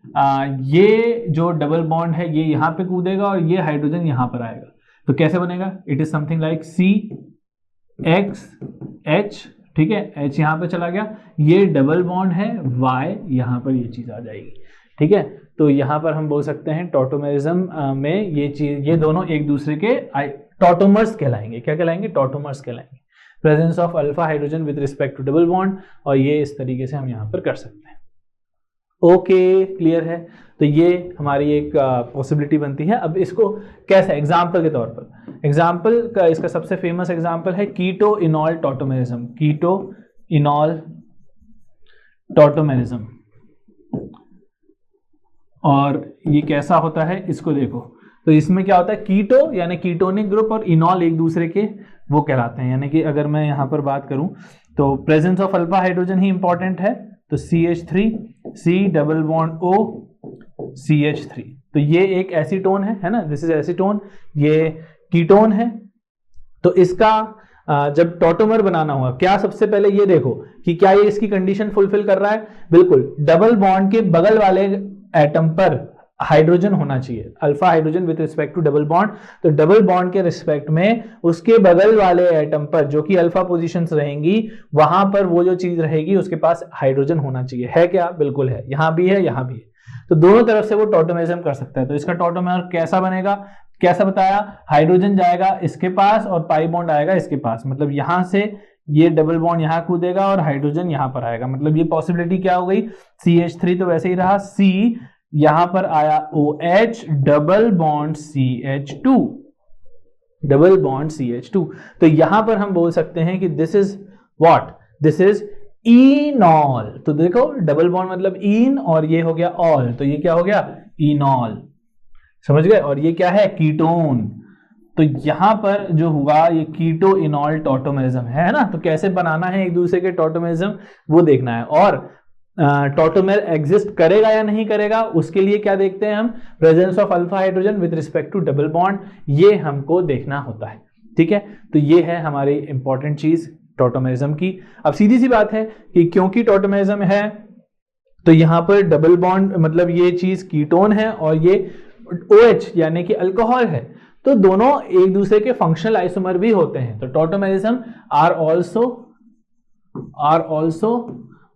Speaker 1: ये जो डबल बॉन्ड है ये यहां पे कूदेगा और ये हाइड्रोजन यहां पर आएगा। तो कैसे बनेगा, it is something like CXH, ठीक है, H यहां पे चला गया, ये डबल बॉन्ड है, Y यहां पर ये चीज आ जाएगी, ठीक है। तो यहां पर हम बोल सकते हैं टॉटोमेरिज्म में ये चीज, ये दोनों एक दूसरे के टॉटोमर्स कहलाएंगे। क्या कहलाएंगे, टॉटोमर्स कहलाएंगे, presence of alpha hydrogen with respect to double bond. और ये इस तरीके से हम यहां पर कर सकते हैं। ओके, क्लियर है। तो ये हमारी एक पॉसिबिलिटी बनती है। अब इसको कैसे, एग्जाम्पल के तौर पर, एग्जाम्पल का इसका सबसे फेमस एग्जाम्पल है कीटो इनॉल टॉटोमेरिज्म, कीटो इनॉल टॉटोमेरिज्म। और ये कैसा होता है इसको देखो, तो इसमें क्या होता है, कीटो यानी कीटोनिक ग्रुप और इनॉल एक दूसरे के वो कहलाते हैं। यानी कि अगर मैं यहां पर बात करूं तो presence of alpha hydrogen he important है, तो CH3, C double bond O CH3, तो ये एक एसीटोन है ना, दिस इज एसीटोन, ये कीटोन है। तो इसका जब टॉटोमर बनाना हुआ, क्या सबसे पहले ये देखो कि क्या ये इसकी कंडीशन फुलफिल कर रहा है, बिल्कुल, डबल बॉन्ड के बगल वाले एटम पर
Speaker 2: हाइड्रोजन होना चाहिए, alpha hydrogen with respect to double bond. तो डबल बॉन्ड के रिस्पेक्ट में उसके बगल वाले एटम पर जो कि अल्फा पोजीशंस रहेंगी, वहां पर वो जो चीज रहेगी उसके पास हाइड्रोजन होना चाहिए। है क्या? बिल्कुल है, यहां भी है, यहां भी है। तो दोनों तरफ से वो टॉटोमेरिज्म कर सकता है। तो इसका टॉटोमेर कैसा बनेगा, कैसा बताया, हाइड्रोजन जाएगा इसके पास और पाई बॉन्ड आएगा इसके पास, मतलब यहां से ये डबल बॉन्ड यहां कूदेगा और हाइड्रोजन यहां पर आएगा। मतलब ये पॉसिबिलिटी क्या हो गई, CH3 तो वैसे ही रहा, C यहां पर आया OH, double bond CH2, double bond CH2। तो यहां पर हम बोल सकते हैं कि this is what, this is इनॉल। तो देखो डबल बॉन्ड मतलब इन और ये हो गया ऑल, तो ये क्या हो गया, इनॉल। समझ गए? और ये क्या है, कीटोन। तो यहां पर जो हुआ ये कीटो इनॉल टॉटोमेरिज्म है ना। तो कैसे बनाना है एक दूसरे के टॉटोमेरिज्म वो देखना है। और टॉटोमेर एग्जिस्ट करेगा या नहीं करेगा उसके लिए क्या देखते हैं हम, presence of alpha hydrogen with respect to double bond, ये हमको देखना होता है। ठीक है, तो ये है हमारी इंपॉर्टेंट चीज टॉटोमेरिज्म की। अब सीधी सी बात है कि क्योंकि टॉटोमेरिज्म है तो यहां पर डबल बॉन्ड मतलब ये चीज कीटोन है और ये OH यानी कि अल्कोहल है, तो दोनों एक दूसरे के फंक्शनल आइसोमर भी होते हैं। तो tautomerism are also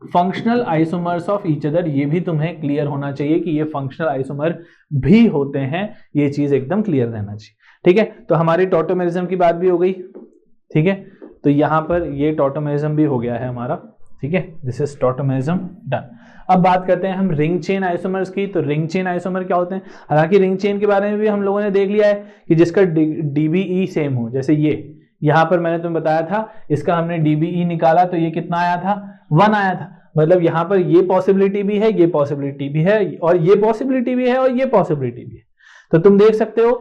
Speaker 2: functional isomers of each other. ये भी तुम्हें क्लियर होना चाहिए कि ये फंक्शनल आइसोमर भी होते हैं, ये चीज एकदम क्लियर रहना चाहिए। ठीक है, तो हमारी टॉटोमेरिज्म की बात भी हो गई। ठीक है, तो यहां पर ये टॉटोमेरिज्म भी हो गया है हमारा। ठीक है, दिस इज टॉटोमेरिज्म डन। अब बात करते हैं हम रिंग चेन आइसोमर्स की। तो रिंग चेन आइसोमर क्या होते हैं, हालांकि रिंग चेन के बारे में भी हम लोगों ने देख लिया है कि जिसका DBE सेम हो। जैसे ये यहां पर मैंने तुम्हें बताया था, इसका हमने DBE निकाला तो ये कितना आया था, 1 आया था। मतलब यहां पर ये पॉसिबिलिटी भी है, ये पॉसिबिलिटी भी है, और ये पॉसिबिलिटी भी है, और ये पॉसिबिलिटी भी है। तो तुम देख सकते हो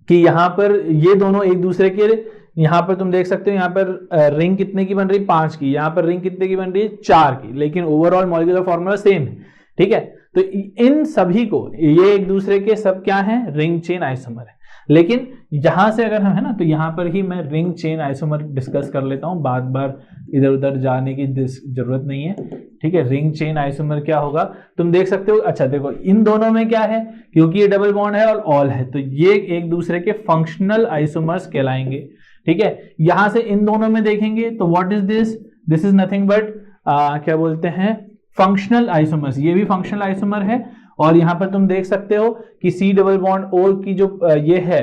Speaker 2: कि यहां पर ये दोनों एक दूसरे के, यहां पर तुम देख सकते हो यहां पर रिंग कितने की बन रही, 5 की, यहां पर रिंग कितने की बन रही है, 4 की, लेकिन ओवरऑल मॉलिक्यूलर फॉर्मूला सेम है। ठीक है, तो इन सभी को, ये एक दूसरे के सब क्या है, रिंग चेन आइसोमर है। लेकिन यहां से अगर हम है ना, तो यहां पर ही मैं रिंग चेन आइसोमर डिस्कस कर लेता हूं, बार बार इधर उधर जाने की जरूरत नहीं है। ठीक है, रिंग चेन आइसोमर क्या होगा तुम देख सकते हो। अच्छा देखो, इन दोनों में क्या है, क्योंकि ये डबल बॉन्ड है और ऑल है, तो ये एक दूसरे के फंक्शनल आइसोमर्स कहलाएंगे। ठीक है, यहां से इन दोनों में देखेंगे तो what is this, this is nothing but क्या बोलते हैं, फंक्शनल आइसोमर्स। ये भी फंक्शनल आइसोमर है। और यहां पर तुम देख सकते हो कि C डबल बॉन्ड O की जो ये है,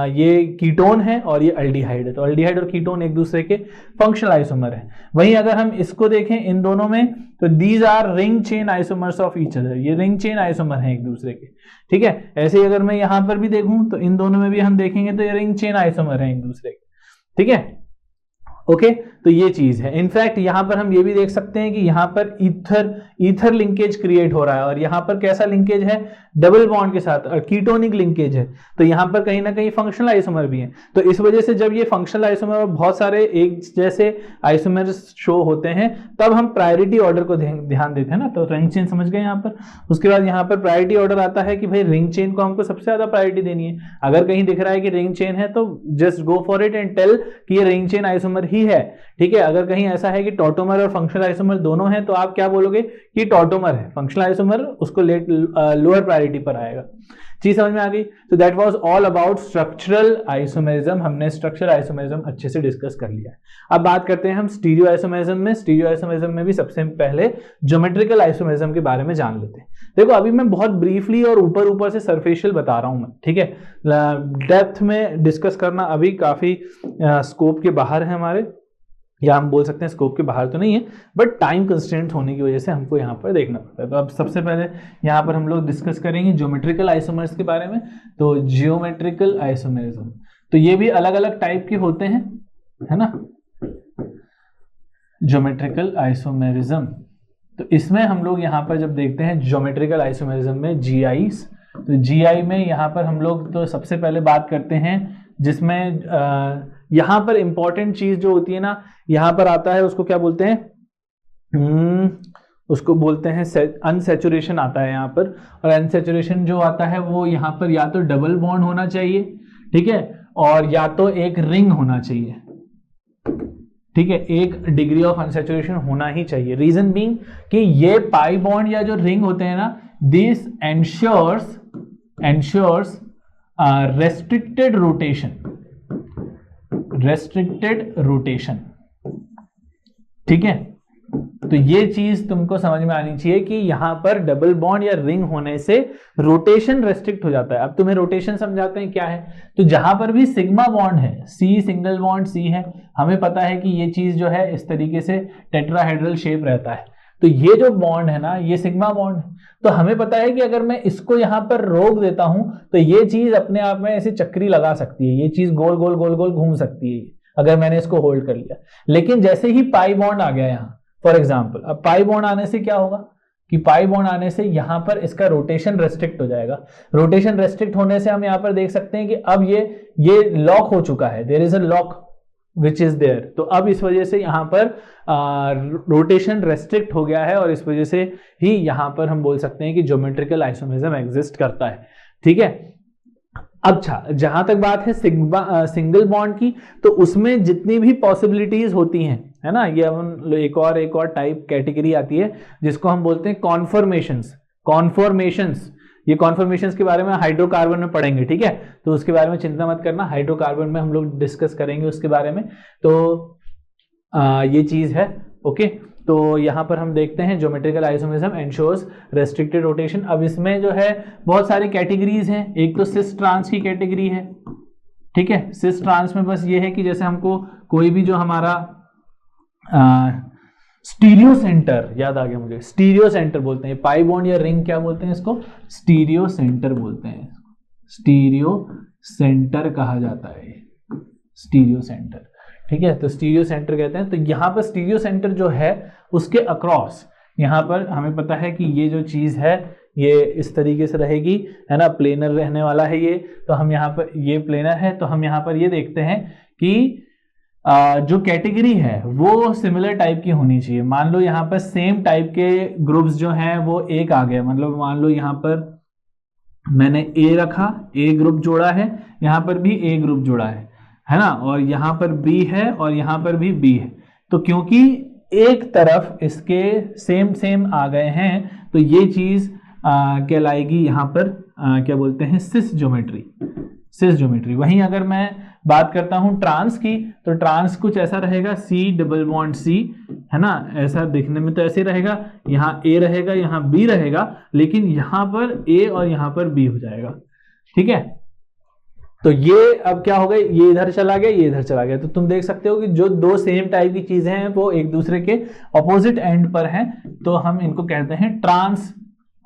Speaker 2: ये कीटोन है और ये अल्डिहाइड है। तो अल्डिहाइड और कीटोन एक दूसरे के फंक्शनल आइसोमर है। वहीं अगर हम इसको देखें इन दोनों में, तो these R ring chain isomers of each other. ये रिंग चेन आइसोमर हैं एक दूसरे के। ठीक है, ऐसे ही अगर मैं यहां पर भी देखूं तो इन दोनों में भी हम देखेंगे तो ये रिंग चेन आइसोमर हैं एक दूसरे के। ठीक है, ओके, तो ये चीज है। इनफैक्ट यहां पर हम ये भी देख सकते हैं कि यहां पर ईथर लिंकेज क्रिएट हो रहा है, और यहां पर कैसा लिंकेज है, डबल बॉन्ड के साथ, और कीटोनिक लिंकेज है। तो यहां पर कहीं ना कहीं फंक्शनल आइसोमर भी है। तो इस वजह से जब ये फंक्शनल आइसोमर और बहुत सारे एक जैसे आइसोमर शो होते हैं, तब हम प्रायोरिटी ऑर्डर को ध्यान देते हैं ना। तो रिंग चेन समझ गए यहां पर। उसके बाद यहां पर प्रायोरिटी ऑर्डर आता है कि भाई रिंग चेन को हमको सबसे ज्यादा प्रायोरिटी देनी है। अगर कहीं दिख रहा है कि रिंग चेन है तो just go for it and tell कि ये रिंग चेन आइसोमर ही है। ठीक है, अगर कहीं ऐसा है कि टॉटोमर और फंक्शनल आइसोमर दोनों हैं, तो आप क्या बोलोगे कि टॉटोमर है, फंक्शनल आइसोमर उसको लोअर प्रायोरिटी पर आएगा। चीज समझ में आ गई। तो that was all about structural isomerism. हमने स्ट्रक्चरल आइसोमेरिज्म अच्छे से डिस्कस कर लिया है। अब बात करते हैं हम स्टीरियो आइसोमेरिज्म में। स्टीरियो आइसोमेरिज्म में भी सबसे पहले ज्योमेट्रिकल आइसोमेरिज्म के बारे में जान लेते हैं। देखो, अभी मैं बहुत ब्रीफली और ऊपर ऊपर से सरफेशियल बता रहा हूं मैं। ठीक है, डेप्थ में डिस्कस करना अभी काफी स्कोप के बाहर है हमारे, या हम बोल सकते हैं स्कोप के बाहर तो नहीं है, बट टाइम कंस्ट्रेंट होने की वजह से हमको यहाँ पर देखना पड़ता है। तो अब सबसे पहले यहाँ पर हम लोग डिस्कस करेंगे ज्योमेट्रिकल आइसोमर्स के बारे में। तो जियोमेट्रिकल आइसोमेरिज्म, तो ये भी अलग अलग टाइप के होते हैं, है ना, ज्योमेट्रिकल आइसोमेरिज्म। तो इसमें हम लोग यहाँ पर जब देखते हैं ज्योमेट्रिकल आइसोमेरिज्म में GIs, तो GI में यहाँ पर हम लोग तो सबसे पहले बात करते हैं जिसमें यहाँ पर इंपॉर्टेंट चीज जो होती है ना, यहाँ पर आता है, उसको क्या बोलते हैं, उसको बोलते हैं अनसैचुरेशन आता है यहाँ पर। और अनसैचुरेशन जो आता है वो यहाँ पर या तो डबल बॉन्ड होना चाहिए, ठीक है, और या तो एक रिंग होना चाहिए। ठीक है, एक डिग्री ऑफ अनसैचुरेशन होना ही चाहिए। रीजन बीइंग कि ये पाई बॉन्ड या जो रिंग होते हैं ना, दिस एंश्योर्स restricted rotation, ठीक है। तो ये चीज तुमको समझ में आनी चाहिए कि यहां पर डबल बॉन्ड या रिंग होने से रोटेशन रेस्ट्रिक्ट हो जाता है। अब तुम्हें रोटेशन समझाते हैं क्या है। तो जहां पर भी सिग्मा बॉन्ड है, सी सिंगल बॉन्ड सी है, हमें पता है कि ये चीज जो है इस तरीके से टेट्राहेड्रल शेप रहता है। तो ये जो बॉन्ड है ना, ये सिग्मा बॉन्ड है। तो हमें पता है कि अगर मैं इसको यहां पर रोक देता हूं तो ये चीज अपने आप में ऐसे चक्री लगा सकती है, ये चीज गोल गोल गोल गोल घूम सकती है अगर मैंने इसको होल्ड कर लिया। लेकिन जैसे ही पाई बॉन्ड आ गया यहां फॉर एग्जाम्पल, अब पाई बॉन्ड आने से क्या होगा कि पाई बॉन्ड आने से यहां पर इसका रोटेशन रेस्ट्रिक्ट हो जाएगा। रोटेशन रेस्ट्रिक्ट होने से हम यहां पर देख सकते हैं कि अब ये लॉक हो चुका है, there is a lock which is there. तो अब इस वजह से यहां पर रोटेशन रेस्ट्रिक्ट हो गया है और इस वजह से ही यहां पर हम बोल सकते हैं कि ज्योमेट्रिकल आइसोमेरिज्म एग्जिस्ट करता है, ठीक है। अच्छा, जहां तक बात है सिंगल बॉन्ड की, तो उसमें जितनी भी पॉसिबिलिटीज होती हैं, है ना, ये हम एक और टाइप कैटेगरी आती है जिसको हम बोलते हैं कॉन्फॉर्मेशंस। ये कॉन्फॉर्मेशंस के बारे में हाइड्रोकार्बन में पढ़ेंगे, ठीक है। तो उसके बारे में चिंता मत करना, हाइड्रोकार्बन में हम लोग डिस्कस करेंगे उसके बारे में। तो ये चीज है, ओके। तो यहां पर हम देखते हैं geometrical isomerism ensures restricted rotation. अब इसमें जो है बहुत सारी कैटेगरीज हैं। एक तो सिस ट्रांस की कैटेगरी है, ठीक है। सिस ट्रांस में बस ये है कि जैसे हमको कोई भी जो हमारा स्टीरियो सेंटर याद आ गया मुझे, स्टीरियो सेंटर बोलते हैं, पाई बॉन्ड या रिंग क्या बोलते हैं इसको, स्टीरियो सेंटर बोलते हैं, स्टीरियो सेंटर कहा जाता है, स्टीरियो सेंटर, ठीक है। तो स्टीरियो सेंटर कहते हैं। तो यहां पर स्टीरियो सेंटर जो है उसके अक्रॉस यहां पर हमें पता है कि ये जो चीज है ये इस तरीके से रहेगी, है ना, प्लेनर रहने वाला है ये। तो हम यहाँ पर, ये प्लेनर है, तो हम यहाँ पर ये देखते हैं कि जो कैटेगरी है वो सिमिलर टाइप की होनी चाहिए। मान लो यहाँ पर सेम टाइप के ग्रुप्स जो हैं वो एक आ गए, मतलब मान लो यहाँ पर मैंने ए रखा, ए ग्रुप जोड़ा है, यहाँ पर भी ए ग्रुप जोड़ा है ना, और यहाँ पर बी है और यहाँ पर भी बी है। तो क्योंकि एक तरफ इसके सेम आ गए हैं तो ये चीज कहलाएगी यहाँ पर क्या बोलते हैं, सिस ज्योमेट्री। वहीं अगर मैं बात करता हूं ट्रांस की, तो ट्रांस कुछ ऐसा रहेगा, सी डबल बॉन्ड सी, है ना, ऐसा दिखने में तो ऐसे रहेगा, यहाँ ए रहेगा, यहाँ बी रहेगा, लेकिन यहाँ पर ए और यहाँ पर बी हो जाएगा, ठीक है। तो ये अब क्या हो गया, ये इधर चला गया, ये इधर चला गया। तो तुम देख सकते हो कि जो दो सेम टाइप की चीजें हैं वो एक दूसरे के ऑपोजिट एंड पर हैं, तो हम इनको कहते हैं ट्रांस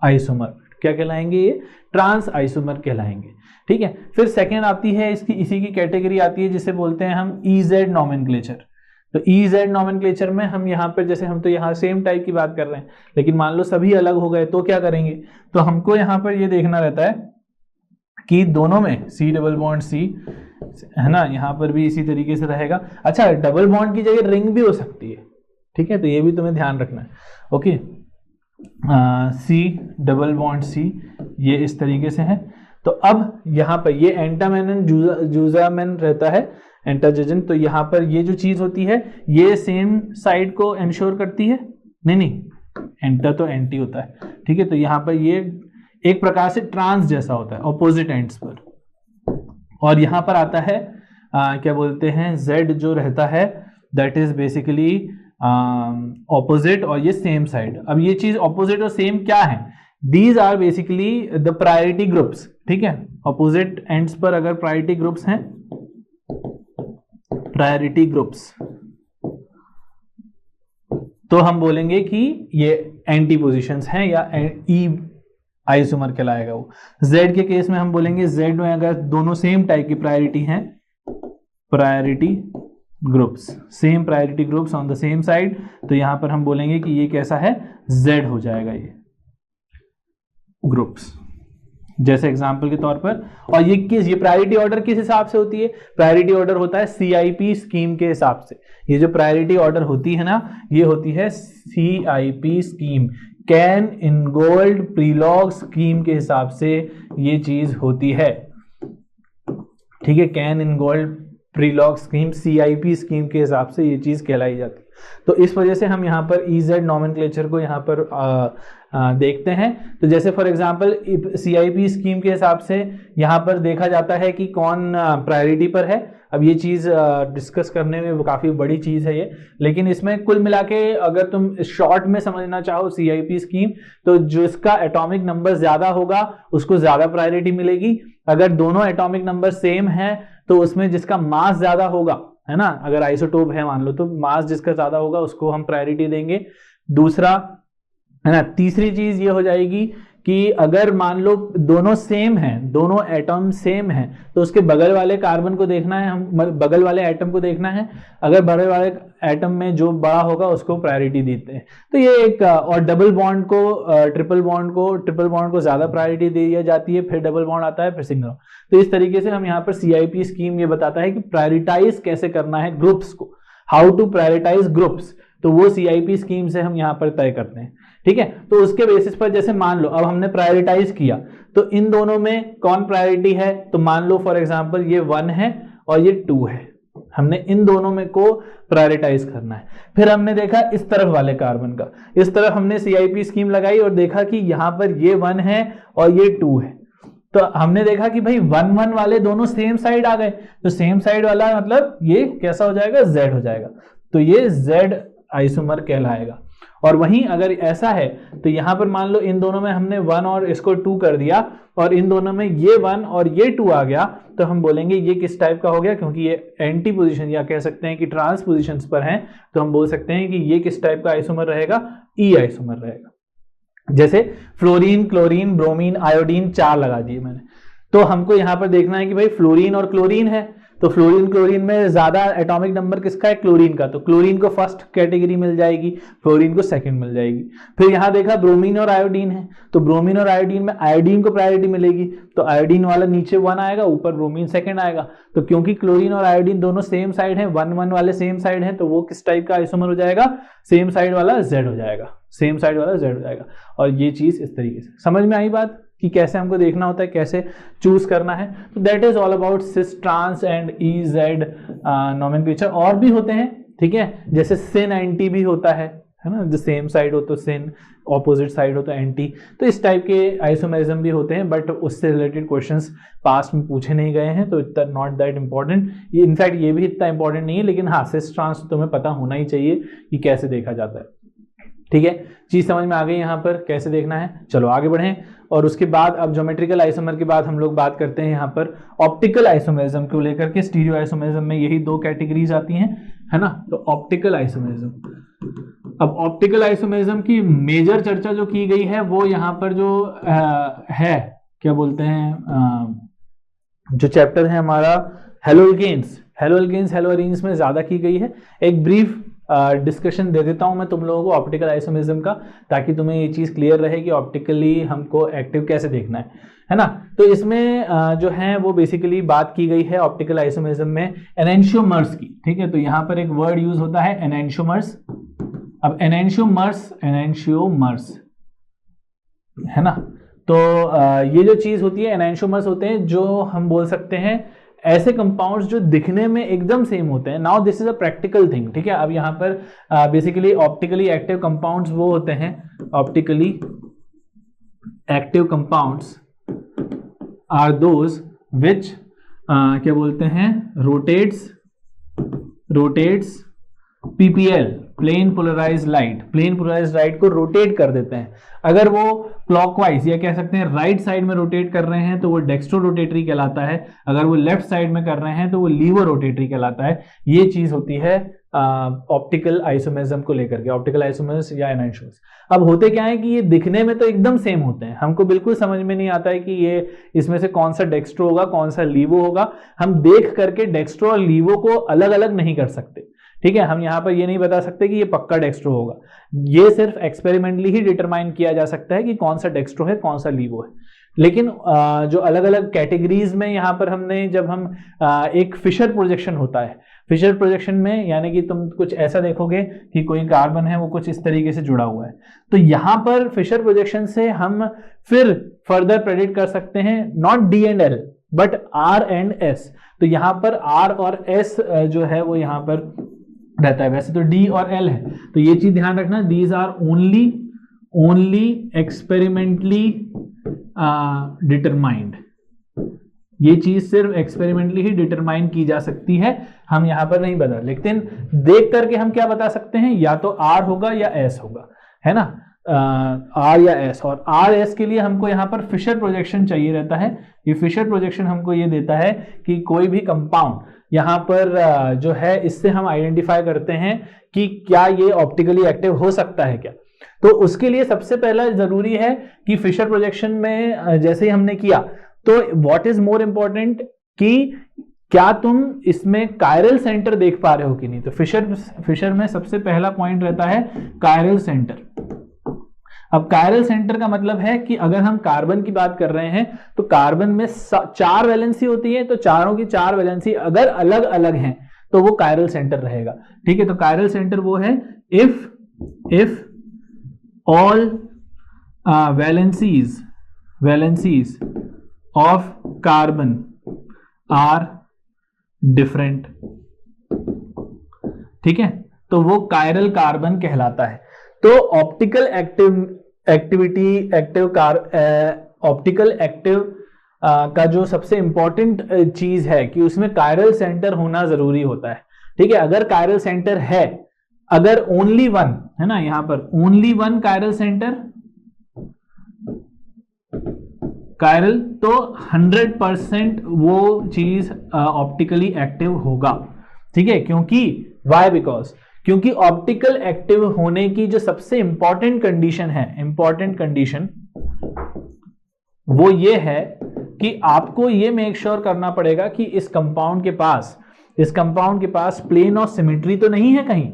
Speaker 2: आइसोमर। क्या कहलाएंगे ये, ट्रांस आइसोमर कहलाएंगे, ठीक है। फिर सेकेंड आती है इसकी, इसी की कैटेगरी आती है जिसे बोलते हैं हम ईजेड नॉमेनक्लेचर। तो ईजेड नॉमेनक्लेचर में हम यहाँ पर, जैसे हम तो यहाँ सेम टाइप की बात कर रहे हैं, लेकिन मान लो सभी अलग हो गए तो क्या करेंगे, तो हमको यहाँ पर ये देखना रहता है कि दोनों में सी डबल बॉन्ड सी, है ना, यहाँ पर भी इसी तरीके से रहेगा। अच्छा, डबल बॉन्ड की जगह रिंग भी हो सकती है, ठीक है, तो ये भी तुम्हें ध्यान रखना है, okay. C double bond C, ये इस तरीके से है। तो अब यहाँ पर ये एंटामेन जूजामेन रहता है, एंटाजन। तो यहाँ पर ये जो चीज होती है ये सेम साइड को इंश्योर करती है, नहीं, एंटा तो एंटी होता है, ठीक है। तो यहाँ पर ये एक प्रकार से ट्रांस जैसा होता है ऑपोजिट एंड्स पर। और यहां पर आता है क्या बोलते हैं, Z जो रहता है दैट इज बेसिकली ऑपोजिट, और ये सेम साइड। अब ये चीज ऑपोजिट और सेम क्या है, these are basically the priority groups, ठीक है। ऑपोजिट एंड्स पर अगर प्रायोरिटी ग्रुप्स हैं, प्रायोरिटी ग्रुप्स, तो हम बोलेंगे कि ये एंटी पोजिशंस हैं या ई आइसोमर कहलाएगा वो। Z के केस में हम बोलेंगे Z में अगर दोनों सेम टाइप की प्रायोरिटी हैं, priority groups, same priority groups on the same side, तो यहां पर हम बोलेंगे कि ये कैसा है, Z हो जाएगा ये ग्रुप्स, जैसे एग्जांपल के तौर पर। और ये प्रायोरिटी ऑर्डर किस हिसाब से होती है, प्रायोरिटी ऑर्डर होता है CIP स्कीम के हिसाब से। ये जो प्रायोरिटी ऑर्डर होती है ना, ये होती है CIP स्कीम, कैन इनगोल्ड प्रीलॉग स्कीम के हिसाब से ये चीज होती है, ठीक है। कैन इनगोल्ड प्रीलॉग स्कीम, CIP स्कीम के हिसाब से ये चीज़ कहलाई जाती है। तो इस वजह से हम यहाँ पर EZ नॉमेनक्लेचर को यहाँ पर देखते हैं। तो जैसे फॉर एग्जांपल CIP स्कीम के हिसाब से यहाँ पर देखा जाता है कि कौन प्रायोरिटी पर है। अब ये चीज़ डिस्कस करने में काफ़ी बड़ी चीज़ है ये, लेकिन इसमें कुल मिला के अगर तुम शॉर्ट में समझना चाहो CIP स्कीम, तो जिसका एटॉमिक नंबर ज़्यादा होगा उसको ज़्यादा प्रायोरिटी मिलेगी। अगर दोनों एटॉमिक नंबर सेम है तो उसमें जिसका मास ज़्यादा होगा, है ना, अगर आइसोटोप है मान लो, तो मास जिसका ज़्यादा होगा उसको हम प्रायोरिटी देंगे। दूसरा, है ना, तीसरी चीज़ ये हो जाएगी कि अगर मान लो दोनों सेम हैं, दोनों एटम सेम हैं, तो उसके बगल वाले कार्बन को देखना है, हम बगल वाले एटम को देखना है। अगर बड़े वाले एटम में जो बड़ा होगा उसको प्रायोरिटी देते हैं। तो ये एक, और डबल बॉन्ड को, ट्रिपल बॉन्ड को ज़्यादा प्रायोरिटी दी जाती है, फिर डबल बॉन्ड आता है, फिर सिंगल। तो इस तरीके से हम यहाँ पर CIP स्कीम ये बताता है कि प्रायोरिटाइज कैसे करना है ग्रुप्स को, हाउ टू प्रायोरिटाइज ग्रुप्स, तो वो CIP स्कीम से हम यहाँ पर तय करते हैं। ठीक है, तो उसके बेसिस पर जैसे मान लो अब हमने प्रायोरिटाइज किया, तो इन दोनों में कौन प्रायोरिटी है, तो मान लो फॉर एग्जांपल ये 1 है और ये 2 है, हमने इन दोनों में को प्रायोरिटाइज करना है। फिर हमने देखा इस तरफ वाले कार्बन का, इस तरफ हमने CIP स्कीम लगाई और देखा कि यहाँ पर ये 1 है और ये 2 है, तो हमने देखा कि भाई 1-1 वाले दोनों सेम साइड आ गए, तो सेम साइड वाला मतलब ये कैसा हो जाएगा, Z हो जाएगा, तो ये Z आइसोमर कहलाएगा। और वहीं अगर ऐसा है तो यहां पर मान लो इन दोनों में हमने 1 और इसको 2 कर दिया, और इन दोनों में ये 1 और ये 2 आ गया, तो हम बोलेंगे ये किस टाइप का हो गया, क्योंकि ये एंटी पोजीशन या कह सकते हैं कि ट्रांस पोजीशंस पर हैं, तो हम बोल सकते हैं कि ये किस टाइप का आइसोमर रहेगा, E आइसोमर रहेगा। जैसे फ्लोरीन, क्लोरीन, ब्रोमीन, आयोडीन 4 लगा दिए मैंने, तो हमको यहां पर देखना है कि भाई फ्लोरीन और क्लोरीन है, तो फ्लोरीन क्लोरीन में ज्यादा एटॉमिक नंबर किसका है, क्लोरीन का, तो क्लोरीन को फर्स्ट कैटेगरी मिल जाएगी, फ्लोरीन को सेकंड मिल जाएगी। फिर यहां देखा ब्रोमीन और आयोडीन है, तो ब्रोमीन और आयोडीन में आयोडीन को प्रायोरिटी मिलेगी, तो आयोडीन वाला नीचे 1 आएगा, ऊपर ब्रोमीन सेकंड आएगा। तो क्योंकि क्लोरीन और आयोडीन दोनों सेम साइड है, 1-1 वाले सेम साइड है, तो वो किस टाइप का आइसोमर हो जाएगा, सेम साइड वाला Z हो जाएगा, सेम साइड वाला Z हो जाएगा। और ये चीज इस तरीके से समझ में आई बात कि कैसे हमको देखना होता है, कैसे चूज करना है। तो that is all about cis, trans and EZ nomenclature. और भी होते हैं, ठीक है, जैसे सिन एंटी भी होता है ना, जो सेम साइड हो तो सिन, ऑपोजिट साइड हो तो एंटी। तो इस टाइप के आइसोमेरिज्म भी होते हैं, बट उससे रिलेटेड क्वेश्चंस पास्ट में पूछे नहीं गए हैं, तो इतना नॉट दैट इंपॉर्टेंट। ये इनफैक्ट ये भी इतना इंपॉर्टेंट नहीं है, लेकिन हाँ, सिस ट्रांस तुम्हें पता होना ही चाहिए कि कैसे देखा जाता है। ठीक है, चीज समझ में आ गई यहाँ पर कैसे देखना है। चलो आगे बढ़ें, और उसके बाद अब ज्योमेट्रिकल आइसोमर के बाद हम लोग बात करते हैं यहाँ पर ऑप्टिकल आइसोमेरिज्म को लेकर के। स्टीरियो आइसोमेरिज्म में यही 2 कैटेगरीज आती हैं, है ना। तो ऑप्टिकल आइसोमेरिज्म, अब ऑप्टिकल आइसोमेरिज्म की मेजर चर्चा जो की गई है वो यहाँ पर जो है, क्या बोलते हैं, जो चैप्टर है हमारा हेलोअल्केन्स, हेलोअरीन्स में ज्यादा की गई है। एक ब्रीफ डिस्कशन दे देता हूं मैं तुम लोगों को ऑप्टिकल आइसोमेरिज्म का, ताकि तुम्हें ये चीज क्लियर रहे कि ऑप्टिकली हमको एक्टिव कैसे देखना है ना। तो इसमें जो है वो बेसिकली बात की गई है ऑप्टिकल आइसोमेरिज्म में एनेंशियोमर्स की। ठीक है, तो यहां पर एक वर्ड यूज होता है एनेंशियोमर्स। अब एनेंशियोमर्स है ना, तो ये जो चीज होती है, एनेंशियोमर्स होते हैं जो हम बोल सकते हैं ऐसे कंपाउंड्स जो दिखने में एकदम सेम होते हैं। Now this is a practical thing. ठीक है, अब यहाँ पर बेसिकली ऑप्टिकली एक्टिव कंपाउंड्स वो होते हैं, optically active compounds are those which क्या बोलते हैं, rotates PPL, plane polarised light को रोटेट कर देते हैं। अगर वो क्लॉकवाइज या कह सकते हैं राइट साइड में रोटेट कर रहे हैं तो वो डेक्स्ट्रो रोटेटरी कहलाता है, अगर वो लेफ्ट साइड में कर रहे हैं तो वो लीवो रोटेटरी कहलाता है। ये चीज होती है ऑप्टिकल आइसोमेरिज्म को लेकर के, ऑप्टिकल आइसोमेरिज्म या एनेंशियोमर्स। अब होते क्या है कि ये दिखने में तो एकदम सेम होते हैं, हमको बिल्कुल समझ में नहीं आता है कि ये इसमें से कौन सा डेक्स्ट्रो होगा कौन सा लीवो होगा। हम देख करके डेक्स्ट्रो और लीवो को अलग अलग नहीं कर सकते। ठीक है, हम यहां पर ये नहीं बता सकते कि ये पक्का डेक्स्ट्रो होगा, ये सिर्फ एक्सपेरिमेंटली ही डिटरमाइन किया जा सकता है कि कौन सा डेक्स्ट्रो है कौन सा लीवो है। लेकिन जो अलग अलग कैटेगरीज में यहाँ पर हमने, जब हम एक फिशर प्रोजेक्शन होता है, फिशर प्रोजेक्शन में यानी कि तुम कुछ ऐसा देखोगे कि कोई कार्बन है वो कुछ इस तरीके से जुड़ा हुआ है, तो यहाँ पर फिशर प्रोजेक्शन से हम फिर फर्दर प्रेडिक्ट कर सकते हैं not D and L, but R and S, तो यहाँ पर R और S जो है वो यहाँ पर रहता है। वैसे तो D और L है, तो ये चीज ध्यान रखना, these are only experimentally determined, ये चीज सिर्फ एक्सपेरिमेंटली ही डिटरमाइन की जा सकती है, हम यहां पर नहीं बता, लेकिन देख करके हम क्या बता सकते हैं, या तो R होगा या S होगा, है ना, R या S। और R S के लिए हमको यहाँ पर फिशर प्रोजेक्शन चाहिए रहता है। ये फिशर प्रोजेक्शन हमको ये देता है कि कोई भी कंपाउंड यहाँ पर जो है, इससे हम आइडेंटिफाई करते हैं कि क्या ये ऑप्टिकली एक्टिव हो सकता है क्या। तो उसके लिए सबसे पहला जरूरी है कि फिशर प्रोजेक्शन में जैसे ही हमने किया, तो व्हाट इज मोर इंपॉर्टेंट कि क्या तुम इसमें कायरल सेंटर देख पा रहे हो कि नहीं। तो फिशर में सबसे पहला पॉइंट रहता है कायरल सेंटर। अब कायरल सेंटर का मतलब है कि अगर हम कार्बन की बात कर रहे हैं तो कार्बन में 4 वैलेंसी होती है, तो चारों की 4 वैलेंसी अगर अलग अलग हैं तो वो कायरल सेंटर रहेगा। ठीक है, तो कायरल सेंटर वो है if all valencies of carbon are different, ठीक है, तो वो कायरल कार्बन कहलाता है। तो ऑप्टिकल एक्टिव का जो सबसे इंपॉर्टेंट चीज है कि उसमें कायरल सेंटर होना जरूरी होता है। ठीक है, अगर कायरल सेंटर है, अगर ओनली वन है ना, यहां पर only one chiral centre chiral, तो 100% वो चीज ऑप्टिकली एक्टिव होगा। ठीक है, क्योंकि वाई, बिकॉज क्योंकि ऑप्टिकल एक्टिव होने की जो सबसे इंपॉर्टेंट कंडीशन है, इंपॉर्टेंट कंडीशन वो ये है कि आपको ये मेक श्योर करना पड़ेगा कि इस कंपाउंड के पास प्लेन ऑफ सिमेट्री तो नहीं है कहीं।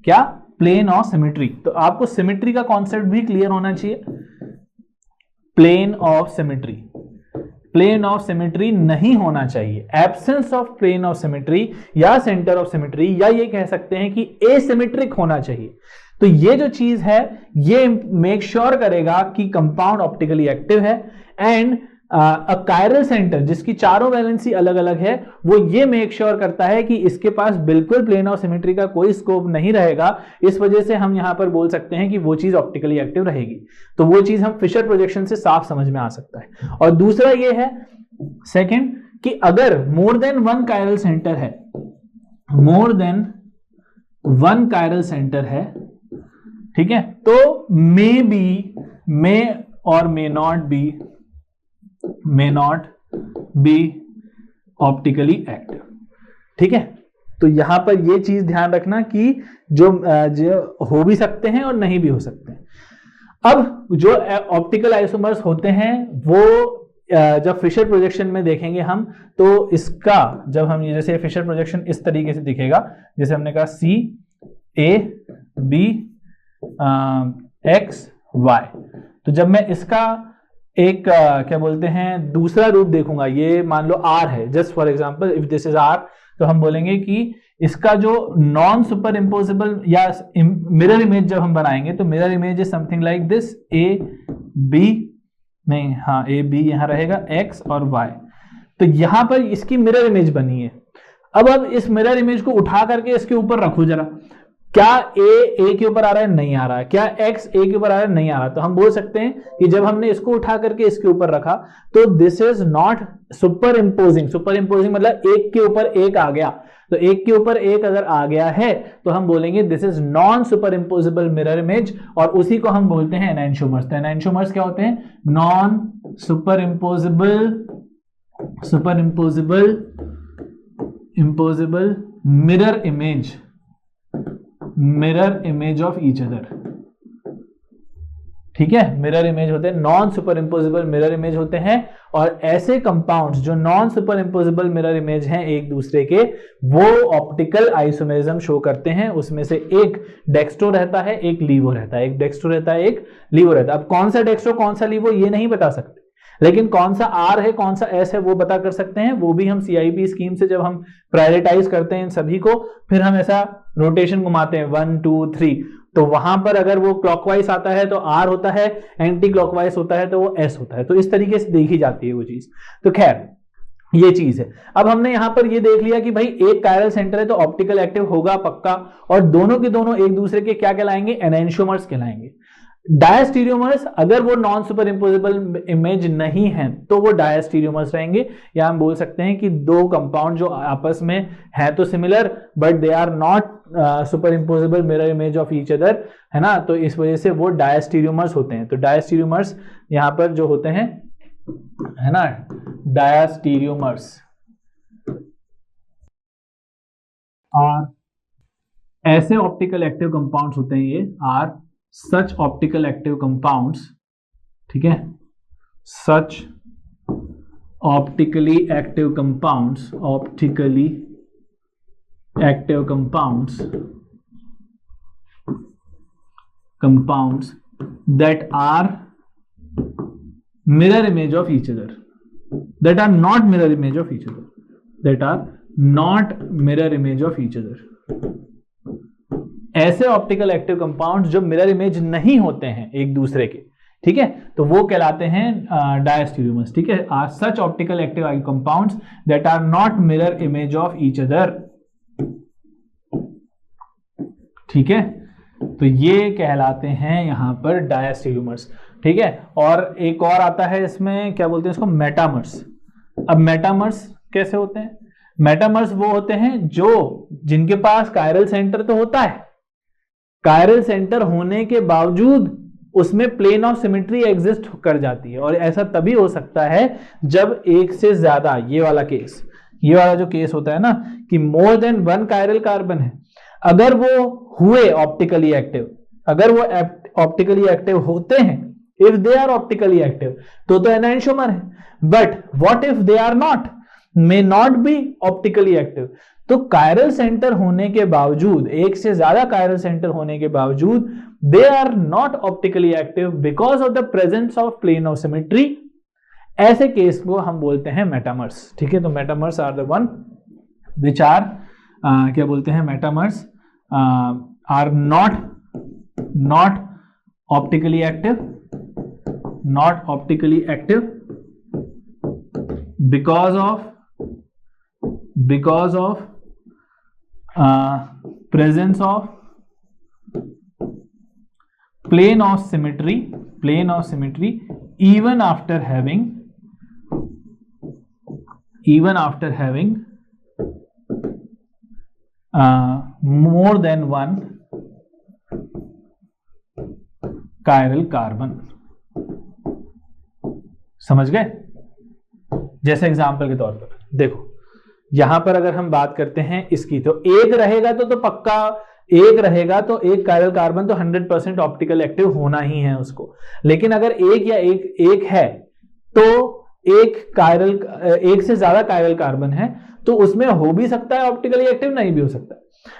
Speaker 2: क्या? Plane of symmetry. तो आपको सिमेट्री का कॉन्सेप्ट भी क्लियर होना चाहिए। प्लेन ऑफ सिमेट्री नहीं होना चाहिए, absence of plane of symmetry या सेंटर ऑफ सिमेट्री, या ये कह सकते हैं कि एसिमेट्रिक होना चाहिए। तो ये जो चीज है ये मेक श्योर करेगा कि कंपाउंड ऑप्टिकली एक्टिव है। एंड अ कायरल सेंटर जिसकी चारों वैलेंसी अलग अलग है, वो ये मेक श्योर करता है कि इसके पास बिल्कुल प्लेन ऑफ सिमेट्री का कोई स्कोप नहीं रहेगा। इस वजह से हम यहां पर बोल सकते हैं कि वो चीज ऑप्टिकली एक्टिव रहेगी। तो वो चीज हम फिशर प्रोजेक्शन से साफ समझ में आ सकता है। और दूसरा ये है सेकंड कि अगर more than one chiral centre है, ठीक है, तो मे और मे नॉट बी ऑप्टिकली एक्टिव। ठीक है, तो यहां पर ये चीज ध्यान रखना कि जो हो भी सकते हैं और नहीं भी हो सकते हैं। अब जो ऑप्टिकल आइसोमर्स होते हैं वो जब फिशर प्रोजेक्शन में देखेंगे हम, तो इसका जब हम ये जैसे फिशर प्रोजेक्शन इस तरीके से दिखेगा, जैसे हमने कहा CAB XY। तो जब मैं इसका एक क्या बोलते हैं दूसरा रूप देखूंगा, ये मान लो R है, just for example if this is R, तो हम बोलेंगे कि इसका जो नॉन सुपर इम्पोजिबल या मिरर इमेज जब हम बनाएंगे, तो mirror image is something like this, AB नहीं, हाँ AB यहां रहेगा, X और Y। तो यहां पर इसकी मिरर इमेज बनी है। अब इस मिरर इमेज को उठा करके इसके ऊपर रखो जरा, क्या A के ऊपर आ रहा है? नहीं आ रहा है। क्या X A के ऊपर आ रहा है? नहीं आ रहा। तो हम बोल सकते हैं कि जब हमने इसको उठा करके इसके ऊपर रखा, तो this is not super imposing. Super imposing मतलब एक के ऊपर एक आ गया। तो एक के ऊपर एक अगर आ गया है तो हम बोलेंगे this is non super impossible mirror image, और उसी को हम बोलते हैं एनांशियोमर्स। तो एनांशियोमर्स क्या होते हैं? Non super impossible mirror image of each other. ठीक है, मिरर इमेज होते हैं, non super impossible mirror image होते हैं। और ऐसे कंपाउंड्स जो non super impossible mirror image हैं एक दूसरे के, वो ऑप्टिकल आइसोमेरिज्म शो करते हैं। उसमें से एक डेक्स्ट्रो रहता है, एक लीवो रहता है, एक डेक्स्ट्रो रहता है, एक लीवो रहता है। अब कौन सा डेक्स्ट्रो कौन सा लीवो ये नहीं बता सकते, लेकिन कौन सा R है कौन सा S है वो पता कर सकते हैं। वो भी हम CIP स्कीम से जब हम प्रायोरिटाइज करते हैं इन सभी को, फिर हम ऐसा रोटेशन घुमाते हैं 1 2 3, तो वहां पर अगर वो क्लॉकवाइज आता है तो R होता है, एंटी क्लॉकवाइज होता है तो वो S होता है। तो इस तरीके से देखी जाती है वो चीज। तो खैर ये चीज है। अब हमने यहां पर ये देख लिया कि भाई एक कायरल सेंटर है तो ऑप्टिकल एक्टिव होगा पक्का, और दोनों के दोनों एक दूसरे के क्या कहलाएंगे, एनेंशियोमर्स कहलाएंगे। डायस्टीरियोमर्स अगर वो नॉन सुपर इम्पोजिबल इमेज नहीं है तो वो डायस्टीरियोमर्स रहेंगे, या हम बोल सकते हैं कि दो कंपाउंड जो आपस में है तो similar but they are not super impossible mirror image of each other, है ना, तो इस वजह से वो डायस्टीरियोमर्स होते हैं। तो डायस्टीरियोमर्स यहां पर जो होते हैं, है ना, डायस्टीरियोमर्स और ऐसे ऑप्टिकल एक्टिव कंपाउंड्स होते हैं, ये are such optical active compounds, ठीक है, such optically active compounds, optically active compounds that are mirror image of each other, that are not mirror image of each other, that are not mirror image of each other। ऐसे optical active compounds जो mirror image नहीं होते हैं एक दूसरे के, ठीक है, तो वो कहलाते हैं डायस्टीरियोमर्स, ठीक है, are such optical active compounds that are not mirror image of each other, ठीक है, तो ये कहलाते हैं यहां पर डायस्टीरियोमर्स, ठीक है। और एक और आता है इसमें, क्या बोलते हैं इसको, मेटामर्स। अब मेटामर्स कैसे होते हैं, मेटामर्स वो होते हैं जो जिनके पास कायरल सेंटर तो होता है, कायरल सेंटर होने के बावजूद उसमें प्लेन ऑफ सिमेट्री एग्जिस्ट कर जाती है, और ऐसा तभी हो सकता है जब एक से ज्यादा, ये वाला केस, ये वाला जो केस होता है ना कि more than one chiral carbon है, अगर वो हुए ऑप्टिकली एक्टिव, अगर वो ऑप्टिकली एक्टिव होते हैं, if they are optically active तो एनांशियोमर है, but what if they are not, may not be optically active, तो कायरल सेंटर होने के बावजूद, एक से ज्यादा कायरल सेंटर होने के बावजूद they are not optically active because of the presence of plane of symmetry, ऐसे केस को हम बोलते हैं मेटामर्स, ठीक है। तो metamers are the one which are क्या बोलते हैं, metamers are not optically active, not optically active because of presence of plane of symmetry even after having more than one chiral carbon। समझ गए? जैसे एग्जाम्पल के तौर पर देखो, यहां पर अगर हम बात करते हैं इसकी, तो एक रहेगा तो पक्का एक रहेगा, तो एक कायरल कार्बन तो 100% ऑप्टिकल एक्टिव होना ही है उसको, लेकिन अगर एक या एक है तो एक से ज्यादा कायरल कार्बन है तो उसमें हो भी सकता है ऑप्टिकली एक्टिव, नहीं भी हो सकता।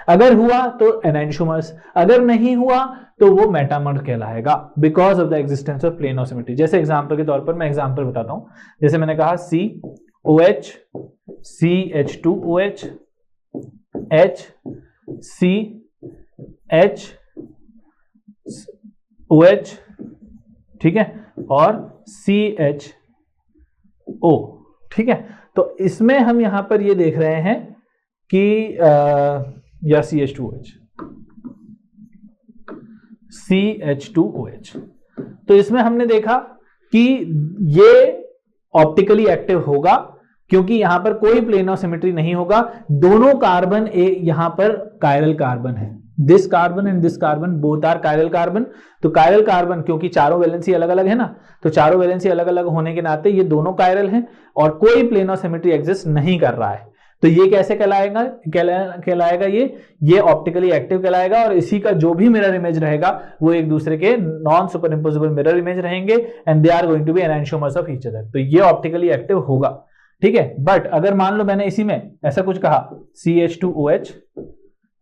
Speaker 2: अगर हुआ तो एनांशियोमर्स, अगर नहीं हुआ तो वो मेटामर कहलाएगा because of the existence of plane of symmetry. जैसे एग्जांपल के तौर पर मैं एग्जांपल बताता हूं, जैसे मैंने कहा COH CH2OH HCHOH, ठीक है, और CHO, ठीक है। तो इसमें हम यहां पर ये देख रहे हैं कि या CH2OH, तो इसमें हमने देखा कि ये ऑप्टिकली एक्टिव होगा क्योंकि यहां पर कोई प्लेन ऑफ सिमेट्री नहीं होगा, दोनों कार्बन यहां पर कायरल कार्बन है, this carbon and this carbon both are chiral carbon. तो कायरल कार्बन क्योंकि चारों वैलेंसी अलग अलग है ना, तो चारों वैलेंसी अलग अलग होने के नाते ये दोनों कायरल हैं और कोई प्लेन ऑफ सिमेट्री एग्जिस्ट नहीं कर रहा है, तो ये कैसे कहलाएगा ये ऑप्टिकली एक्टिव कहलाएगा, और इसी का जो भी मिरर इमेज रहेगा वो एक दूसरे के non super impossible mirror image रहेंगे and they are going to be enantiomers of each other, तो ये ऑप्टिकली एक्टिव होगा, ठीक है। बट अगर मान लो मैंने इसी में ऐसा कुछ कहा CH2OH,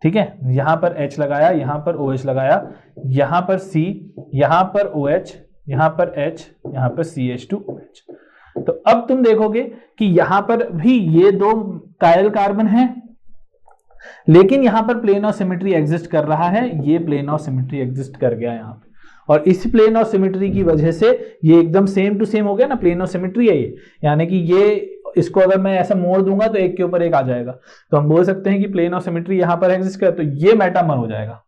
Speaker 2: ठीक है, यहां पर H लगाया, यहां पर OH लगाया, यहां पर C, यहां पर OH, यहां पर H, यहां पर CH2OH, तो अब तुम देखोगे कि यहां पर भी ये दो कायरल कार्बन हैं, लेकिन यहां पर प्लेन ऑफ सिमेट्री एग्जिस्ट कर रहा है, ये प्लेन ऑफ सिमेट्री एग्जिस्ट कर गया यहां पे, और इस प्लेन ऑफ सिमेट्री की वजह से ये एकदम सेम टू सेम हो गया ना, प्लेन ऑफ सिमेट्री है ये, यानी कि ये इसको अगर मैं ऐसा मोड़ दूंगा तो एक के ऊपर एक आ जाएगा, तो हम बोल सकते हैं कि प्लेन ऑफ सिमेट्री यहां पर एग्जिस्ट करे, तो ये मेटामर हो जाएगा,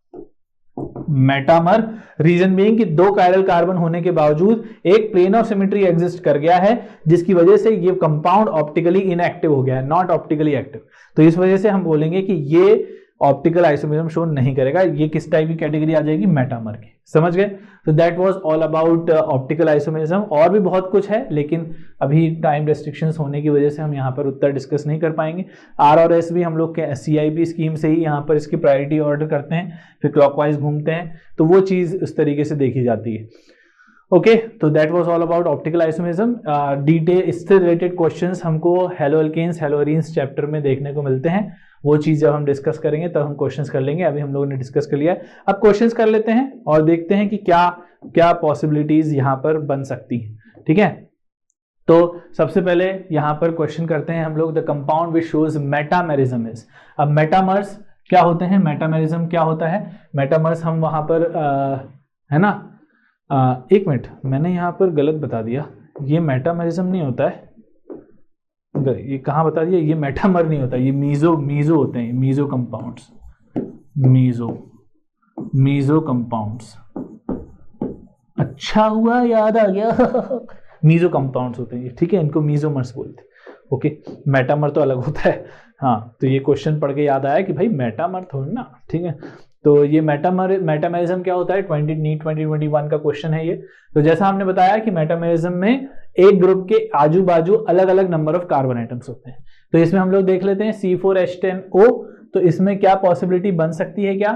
Speaker 2: मेटामर। रीजन बीइंग कि दो कायरल कार्बन होने के बावजूद एक प्लेन ऑफ सिमेट्री एग्जिस्ट कर गया है, जिसकी वजह से ये कंपाउंड ऑप्टिकली इनएक्टिव हो गया है, नॉट ऑप्टिकली एक्टिव। तो इस वजह से हम बोलेंगे कि ये ऑप्टिकल आइसोमेरिज्म शो नहीं करेगा। ये किस टाइप की कैटेगरी आ जाएगी? मेटामर की। समझ गए? तो that was all about optical isomerism. और भी बहुत कुछ है, लेकिन अभी टाइम रेस्ट्रिक्शंस होने की वजह से हम यहाँ पर उत्तर डिस्कस नहीं कर पाएंगे। आर और एस भी हम लोग के CIP स्कीम से ही यहाँ पर इसकी प्रायोरिटी ऑर्डर करते हैं, फिर क्लॉकवाइज घूमते हैं, तो वो चीज़ इस तरीके से देखी जाती है। ओके, तो that was all about optical isomerism. Detail इससे रिलेटेड क्वेश्चंस हमको halo alkanes halo arenes chapter में देखने को मिलते हैं। वो चीज जब हम डिस्कस करेंगे तब हम क्वेश्चंस कर लेंगे। अभी हम लोगों ने डिस्कस कर लिया है, अब क्वेश्चंस कर लेते हैं और देखते हैं कि क्या क्या पॉसिबिलिटीज यहाँ पर बन सकती हैं। ठीक है, तो सबसे पहले यहाँ पर क्वेश्चन करते हैं हम लोग, the compound which shows metamerism is. अब मेटामर्स क्या होते हैं, मेटामेरिज्म क्या होता है? मेटामर्स हम वहां पर है ना, एक मिनट, मैंने यहाँ पर गलत बता दिया, ये मेटामेरिज्म नहीं होता है, ये कहाँ बता दिया, ये मेटामर नहीं होता, ये मीजो होते हैं, मीजो कंपाउंड्स, मीजो कंपाउंड्स। अच्छा हुआ याद आ गया मीजो कंपाउंड्स होते हैं ये, ठीक है, इनको मीजोमर्स बोलते हैं। ओके, मेटामर तो अलग होता है। हाँ, तो ये क्वेश्चन पढ़ के याद आया कि भाई मेटामर थोड़ी ना, ठीक है। तो ये मेटामेरिज्म क्या होता है, 2021 का क्वेश्चन है ये। तो जैसा हमने बताया कि मेटामेरिज्म में एक ग्रुप के आजू बाजू अलग अलग नंबर ऑफ कार्बन आइटम्स होते हैं। तो इसमें हम लोग देख लेते हैं C4H10O, तो इसमें क्या पॉसिबिलिटी बन सकती है क्या?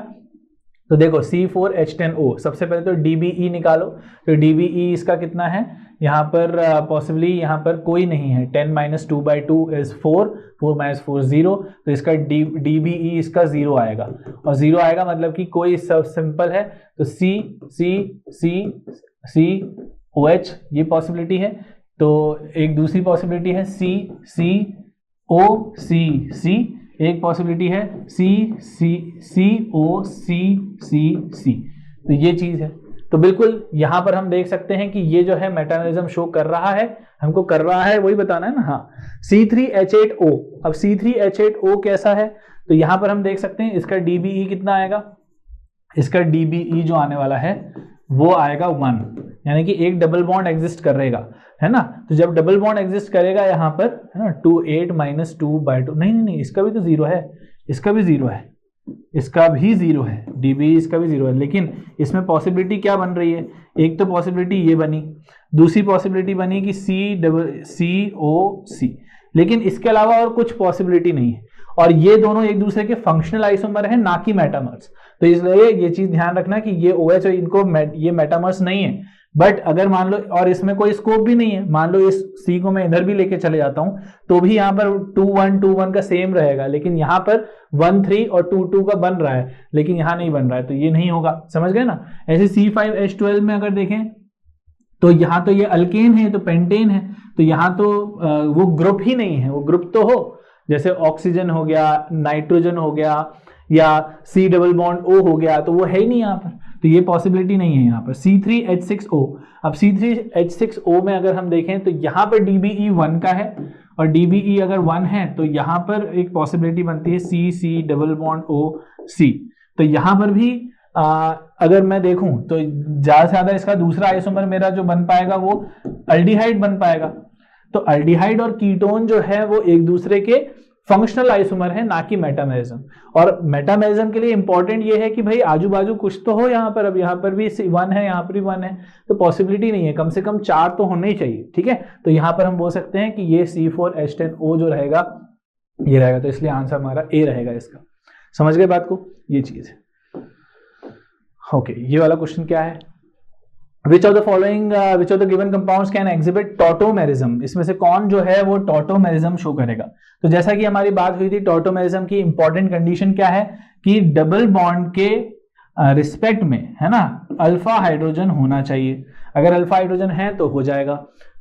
Speaker 2: तो देखो C4H10O, सबसे पहले तो DBE निकालो। तो DBE इसका कितना है, यहाँ पर पॉसिबली यहाँ पर कोई नहीं है, 10 - 2/2 इज 4, 4 - 4 0, तो इसका DBE इसका 0 आएगा, और 0 आएगा मतलब कि कोई सब सिंपल है, तो COH ये पॉसिबिलिटी है। तो एक दूसरी पॉसिबिलिटी है COCC, एक पॉसिबिलिटी है COCC, तो ये चीज है। तो बिल्कुल यहां पर हम देख सकते हैं कि ये जो है मेटामेरिज्म शो कर रहा है, हमको कर रहा है वही बताना है ना। हाँ, C3H8O, अब C3H8O कैसा है, तो यहां पर हम देख सकते हैं इसका DBE कितना आएगा, इसका DBE जो आने वाला है वो आएगा 1, यानी कि एक डबल बॉन्ड एग्जिस्ट करेगा, है ना। तो जब डबल बॉन्ड एग्जिस्ट करेगा यहाँ पर, है ना, 28 - 2/2, नहीं, इसका भी तो 0 है, इसका भी 0 है, इसका भी 0 है, DBE इसका भी 0 है। लेकिन इसमें पॉसिबिलिटी क्या बन रही है, एक तो पॉसिबिलिटी ये बनी, दूसरी पॉसिबिलिटी बनी कि COC, लेकिन इसके अलावा और कुछ पॉसिबिलिटी नहीं है। और ये दोनों एक दूसरे के फंक्शनल आइसोमर हैं, ना कि मेटामर्स। तो इसलिए ये चीज ध्यान रखना कि ये OH और इनको ये मेटामर्स नहीं है। बट अगर मान लो, और इसमें कोई स्कोप भी नहीं है, मान लो इस C को मैं इधर भी लेके चले जाता हूं तो भी यहाँ पर 2-1 का सेम रहेगा, लेकिन यहाँ पर 1-3 और 2-2 का बन रहा है, लेकिन यहाँ नहीं बन रहा है, तो ये नहीं होगा। समझ गए ना। ऐसे C5H12 में अगर देखें तो यहाँ तो ये अल्केन है, तो पेंटेन है, तो यहाँ तो वो ग्रुप ही नहीं है, वो ग्रुप तो हो, जैसे ऑक्सीजन हो गया, नाइट्रोजन हो गया, या C डबल बॉन्ड O हो गया, तो वो है ही नहीं यहाँ पर, तो ये पॉसिबिलिटी नहीं है यहाँ पर। C3H6O, अब C3H6O में अगर हम देखें तो यहाँ पर DBE 1 का है, और DBE अगर 1 है तो यहाँ पर एक पॉसिबिलिटी बनती है C डबल बॉन्ड OC। तो यहाँ पर भी अगर मैं देखूं तो ज्यादा से ज्यादा इसका दूसरा आइसोमर मेरा जो बन पाएगा वो अल्डिहाइड बन पाएगा। तो अल्डिहाइड और कीटोन जो है वो एक दूसरे के फंक्शनल आइसोमर है, ना कि मेटामेरिज्म। और मेटामेरिज्म के लिए इंपॉर्टेंट ये है कि भाई आजू बाजू कुछ तो हो यहाँ पर। अब यहाँ पर भी 1 है, यहाँ पर भी 1 है, तो पॉसिबिलिटी नहीं है, कम से कम 4 तो होने ही चाहिए। ठीक है, तो यहाँ पर हम बोल सकते हैं कि ये C4H10O जो रहेगा ये रहेगा, तो इसलिए आंसर हमारा A रहेगा इसका। समझ गए बात को, ये चीज है। ओके, ये वाला क्वेश्चन क्या है, Which of the given compounds can exhibit tautomerism? इसमें से कौन जो है वो tautomerism शो करेगा? तो जैसा कि हमारी बात हुई थी, tautomerism की इंपॉर्टेंट कंडीशन क्या है कि डबल बॉन्ड के रिस्पेक्ट में, है ना, अल्फा हाइड्रोजन होना चाहिए। अगर अल्फा हाइड्रोजन है तो हो जाएगा।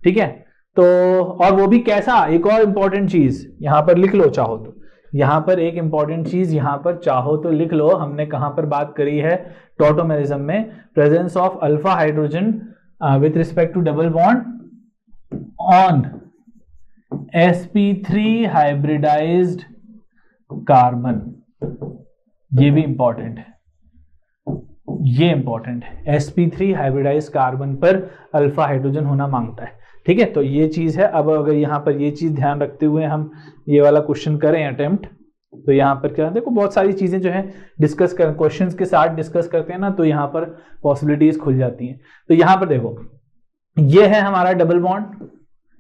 Speaker 2: ठीक है, तो और वो भी कैसा, एक और इंपॉर्टेंट चीज यहां पर लिख लो चाहो तो, यहां पर एक इंपॉर्टेंट चीज यहां पर चाहो तो लिख लो। हमने कहां पर बात करी है टॉटोमेरिज्म में, presence of alpha hydrogen with respect to double bond on sp3 hybridised carbon, ये भी इंपॉर्टेंट है, ये इंपॉर्टेंट है। sp3 हाइब्रिडाइज्ड कार्बन पर अल्फा हाइड्रोजन होना मांगता है, ठीक है। तो ये चीज है। अब अगर यहाँ पर ये चीज ध्यान रखते हुए हम ये वाला क्वेश्चन करें अटेम्प्ट, तो यहाँ पर क्या देखो बहुत सारी चीजें जो है डिस्कस कर क्वेश्चंस के साथ डिस्कस करते हैं ना, तो यहाँ पर पॉसिबिलिटीज खुल जाती हैं। तो यहाँ पर देखो ये है हमारा डबल बॉन्ड,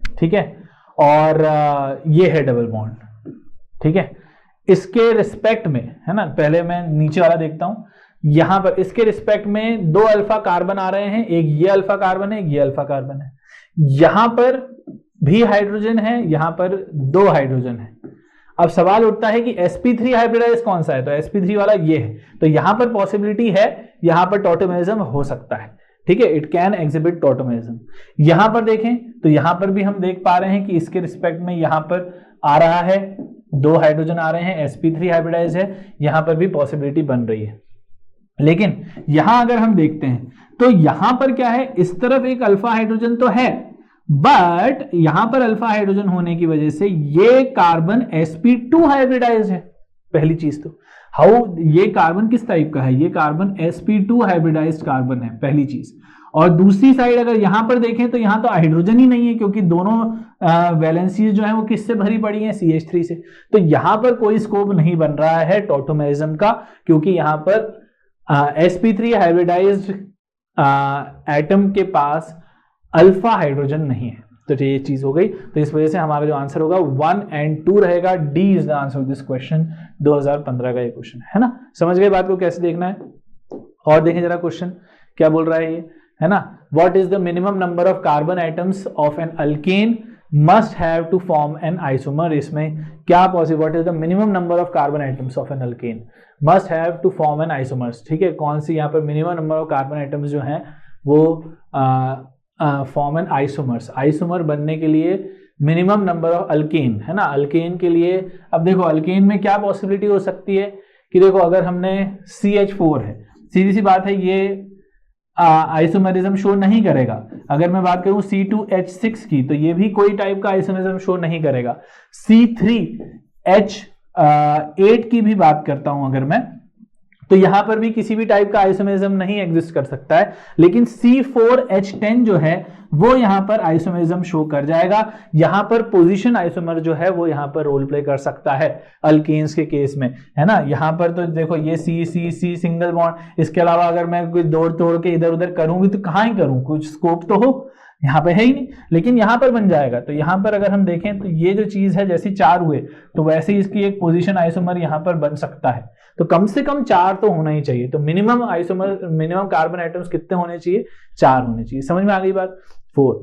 Speaker 2: ठीक है, और ये है डबल बॉन्ड, ठीक है। इसके रिस्पेक्ट में है ना, पहले मैं नीचे वाला देखता हूं। यहां पर इसके रिस्पेक्ट में दो अल्फा कार्बन आ रहे हैं, एक ये अल्फा कार्बन है, एक ये अल्फा कार्बन है। यहां पर भी हाइड्रोजन है, यहां पर दो हाइड्रोजन है। अब सवाल उठता है कि sp3 हाइब्रिडाइज कौन सा है, तो sp3 वाला ये है। तो यहां पर पॉसिबिलिटी है, यहां पर टॉटोमेरिज्म हो सकता है, ठीक है, इट कैन एग्जिबिट टॉटोमेरिज्म। यहां पर देखें तो यहां पर भी हम देख पा रहे हैं कि इसके रिस्पेक्ट में यहां पर आ रहा है, दो हाइड्रोजन आ रहे हैं, sp3 हाइब्रिडाइज है, यहां पर भी पॉसिबिलिटी बन रही है। लेकिन यहां अगर हम देखते हैं तो यहां पर क्या है, इस तरफ एक अल्फा हाइड्रोजन तो है, बट यहां पर अल्फा हाइड्रोजन होने की वजह से ये कार्बन sp2 हाइब्रिडाइज है। पहली चीज तो ये कार्बन किस टाइप का है, ये कार्बन sp2 हाइब्रिडाइज्ड कार्बन है, पहली चीज। और दूसरी साइड अगर यहां पर देखें तो यहां तो हाइड्रोजन ही नहीं है, क्योंकि दोनों वैलेंसीज जो है वो किससे भरी पड़ी हैं, CH3 से। तो यहां पर कोई स्कोप नहीं बन रहा है टॉटोमेरिज्म का, क्योंकि यहां पर sp3 हाइब्रिडाइज्ड एटम के पास अल्फा हाइड्रोजन नहीं है। तो ये चीज हो गई। तो इस वजह से हमारा जो आंसर होगा 1 और 2 रहेगा। D is the answer of this question. 2015 का ये क्वेश्चन है ना। समझ गए बात को कैसे देखना है। और देखें जरा क्वेश्चन क्या बोल रहा है ये, है ना। What is the minimum number of carbon items of an alkane must have to form an isomer. इसमें क्या possible, what is the minimum number of carbon items of an alkane must have to form an isomers. ठीक है, कौन सी यहाँ पर minimum number of carbon items जो हैं वो फॉर्म एन आइसोमर्स। आइसोमर बनने के लिए मिनिमम नंबर ऑफ अल्केन, है ना। अल्केन के लिए अब देखो अल्केन में क्या पॉसिबिलिटी हो सकती है कि देखो अगर हमने CH4 है, सीधी सी बात है ये आइसोमेरिज्म शो नहीं करेगा। अगर मैं बात करूं C2H6 की तो ये भी कोई टाइप का आइसोमेरिज्म शो नहीं करेगा। C3H8 की भी बात करता हूं अगर मैं, तो यहां पर भी किसी भी टाइप का आइसोमेरिज्म नहीं एग्जिस्ट कर सकता है। लेकिन C4H10 जो है वो यहां पर आइसोमेरिज्म शो कर जाएगा। यहां पर पोजीशन आइसोमर जो है वो यहां पर रोल प्ले कर सकता है अल्केन्स के केस में, है ना। यहां पर तो देखो ये C सिंगल बॉन्ड, इसके अलावा अगर मैं कोई दौड़ तोड़ के इधर उधर करूंगी तो कहां ही करूं, कुछ स्कोप तो हो, यहाँ पे है ही नहीं, लेकिन यहां पर बन जाएगा। तो यहां पर अगर हम देखें तो ये जो चीज है जैसे 4 हुए तो वैसे ही इसकी एक पोजीशन आइसोमर यहां पर बन सकता है। तो कम से कम 4 तो होना ही चाहिए। तो minimum isomer, minimum carbon atoms कितने होने चाहिए, 4 होने चाहिए। समझ में आ गई बात। 4।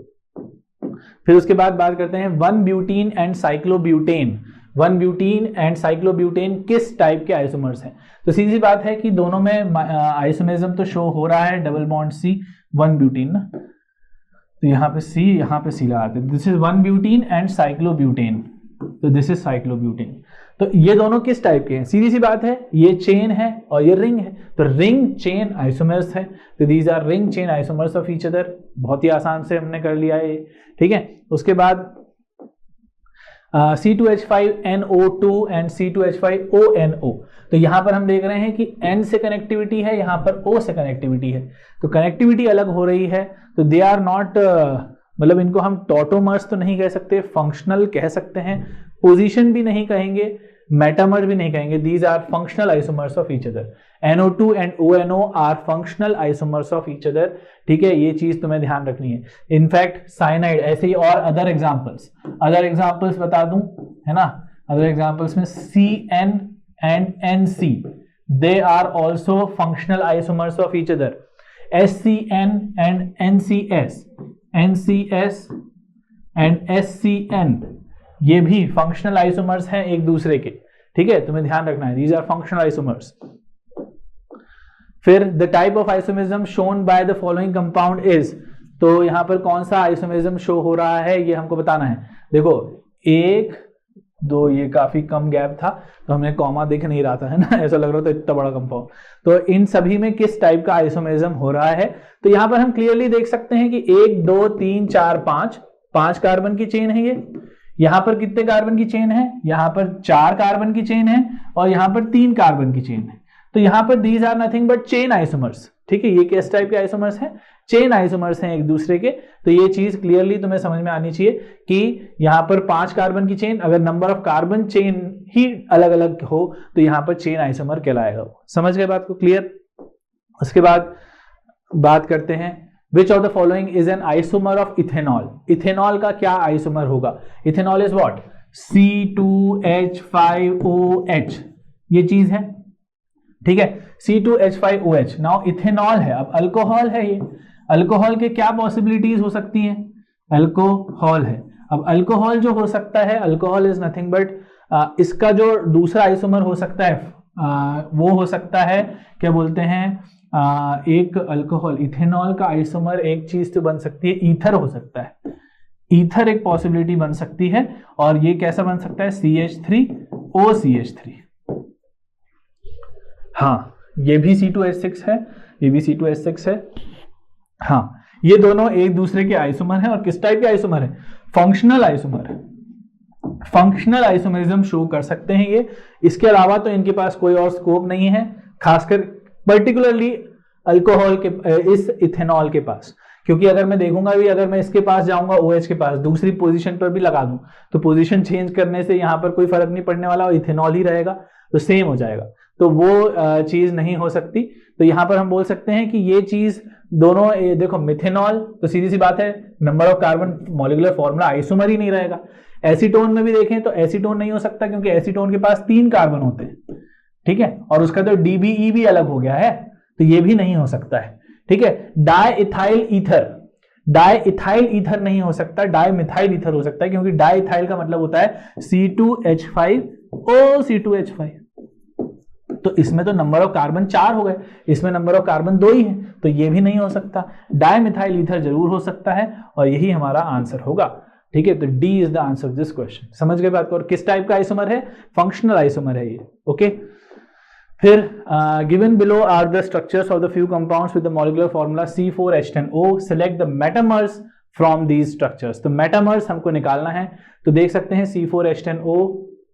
Speaker 2: फिर उसके बाद बात करते हैं 1-ब्यूटीन एंड साइक्लोब्यूटेन। 1-ब्यूटीन एंड साइक्लोब्यूटेन किस टाइप के आइसोमर्स हैं। तो सीधी बात है कि दोनों में आइसोमेरिज्म तो शो हो रहा है, डबल बॉन्ड C 1-ब्यूटीन ना, तो यहाँ पे C लगाते हैं। दिस इज 1-ब्यूटीन एंड साइक्लोब्यूटेन, तो दिस इज साइक्लोब्यूटेन। तो ये दोनों किस टाइप के हैं, सीधी सी बात है, ये चेन है और ये रिंग है। तो रिंग चेन आइसोमर्स है, तो these R ring chain isomers of each other. बहुत ही आसान से हमने कर लिया है, ठीक है। उसके बाद C2H5NO2 एंड C2H5ONO। तो यहां पर हम देख रहे हैं कि N से कनेक्टिविटी है, यहां पर O से कनेक्टिविटी है, तो कनेक्टिविटी अलग हो रही है। तो दे आर नॉट, मतलब इनको हम टॉटोमर्स तो नहीं कह सकते, फंक्शनल कह सकते हैं, पोजीशन भी नहीं कहेंगे, मेटामर भी नहीं कहेंगे। These are functional isomers of each other. NO2 and ONO are functional isomers of each other, ठीक है। ये चीज तुम्हें ध्यान रखनी है। इनफैक्ट साइनाइड ऐसे ही और अदर एग्जांपल्स बता दूं, है ना। अदर एग्जांपल्स में CN and NC, they are also functional isomers of each other. SCN and NCS and SCN, ये भी फंक्शनल आइसोमर्स हैं एक दूसरे के, ठीक है। तुम्हें ध्यान रखना है, दीज आर फंक्शनल आइसोमर्स। फिर the type of isomerism shown by the following compound is, तो यहां पर कौन सा आइसोमेरिज्म शो हो रहा है ये हमको बताना है। देखो 1 2, ये काफी कम गैप था तो हमें कॉमा दिख नहीं रहा था, है ना, ऐसा लग रहा था इतना बड़ा कंपाउंड। तो इन सभी में किस टाइप का आइसोमेरिज्म हो रहा है, तो यहां पर हम क्लियरली देख सकते हैं कि 1 2 3 4 5 कार्बन की चेन है ये। यहां पर कितने कार्बन की चेन है, यहां पर 4 कार्बन की चेन है और यहां पर 3 कार्बन की चेन है। तो यहां पर these are nothing but chain isomers, ठीक है, ये किस टाइप के आइसोमर्स हैं, चेन आइसोमर्स हैं एक दूसरे के। तो ये चीज क्लियरली तुम्हें समझ में आनी चाहिए कि यहां पर 5 कार्बन की चेन, अगर नंबर ऑफ कार्बन चेन ही अलग अलग हो तो यहां पर चेन आइसोमर कहलाएगा। समझ गए बात को, क्लियर। उसके बाद बात करते हैं विच of the following is an isomer of ethanol. Ethanol का क्या आइसोमर होगा, इथेनॉल इज व्हाट, C2H5OH, ये चीज है, ठीक है, C2H5OH। नाउ इथेनॉल है, अब अल्कोहल है, ये अल्कोहल के क्या पॉसिबिलिटीज हो सकती हैं, अल्कोहल है। अब अल्कोहल जो हो सकता है, अल्कोहल इज नथिंग बट इसका जो दूसरा आइसोमर हो सकता है वो हो सकता है, क्या बोलते हैं, एक अल्कोहल, इथेनॉल का आइसोमर एक चीज तो बन सकती है, ईथर हो सकता है, ईथर एक पॉसिबिलिटी बन सकती है। और ये कैसा बन सकता है, CH3OCH3। हाँ, ये भी C2H6 है, ये भी C2H6 है। हाँ, ये दोनों एक दूसरे के आइसोमर हैं और किस टाइप के आइसोमर है, फंक्शनल आइसोमर है, फंक्शनल आइसोमरिज्म शो कर सकते हैं ये। इसके अलावा तो इनके पास कोई और स्कोप नहीं है, खासकर पर्टिकुलरली अल्कोहल के, इस इथेनॉल के पास। क्योंकि अगर मैं देखूंगा भी, अगर मैं इसके पास जाऊंगा OH के पास, दूसरी पोजीशन पर भी लगा दूं तो पोजीशन चेंज करने से यहां पर कोई फर्क नहीं पड़ने वाला और इथेनॉल ही रहेगा, तो सेम हो जाएगा, तो वो चीज नहीं हो सकती। तो यहां पर हम बोल सकते हैं कि ये चीज दोनों, देखो मिथेनॉल तो सीधी सी बात है, number of carbon molecular formula isomer ही नहीं रहेगा। एसीटोन में भी देखें तो एसीटोन नहीं हो सकता क्योंकि एसीटोन के पास 3 कार्बन होते हैं, ठीक है, और उसका तो DBE भी अलग हो गया है, तो ये भी नहीं हो सकता है, ठीक है। डाइइथाइल ईथर, डाइइथाइल ईथर नहीं हो सकता, डाइमिथाइल ईथर हो सकता है, क्योंकि डाइइथाइल का मतलब होता है C2H5O, तो इसमें तो नंबर ऑफ कार्बन 4 हो गए, इसमें नंबर ऑफ कार्बन 2 ही है, तो ये भी नहीं हो सकता। डाइमिथाइल ईथर जरूर हो सकता है और यही हमारा आंसर होगा, ठीक है। तो D is the answer of this question. समझ गए बात को, और किस टाइप का आइसोमर है, फंक्शनल आइसोमर है ये, ओके। फिर given below are the structures of the few compounds with the molecular formula C4H10O, select the metamers from these structures. तो मेटामर्स हमको निकालना है, तो देख सकते हैं C4H10O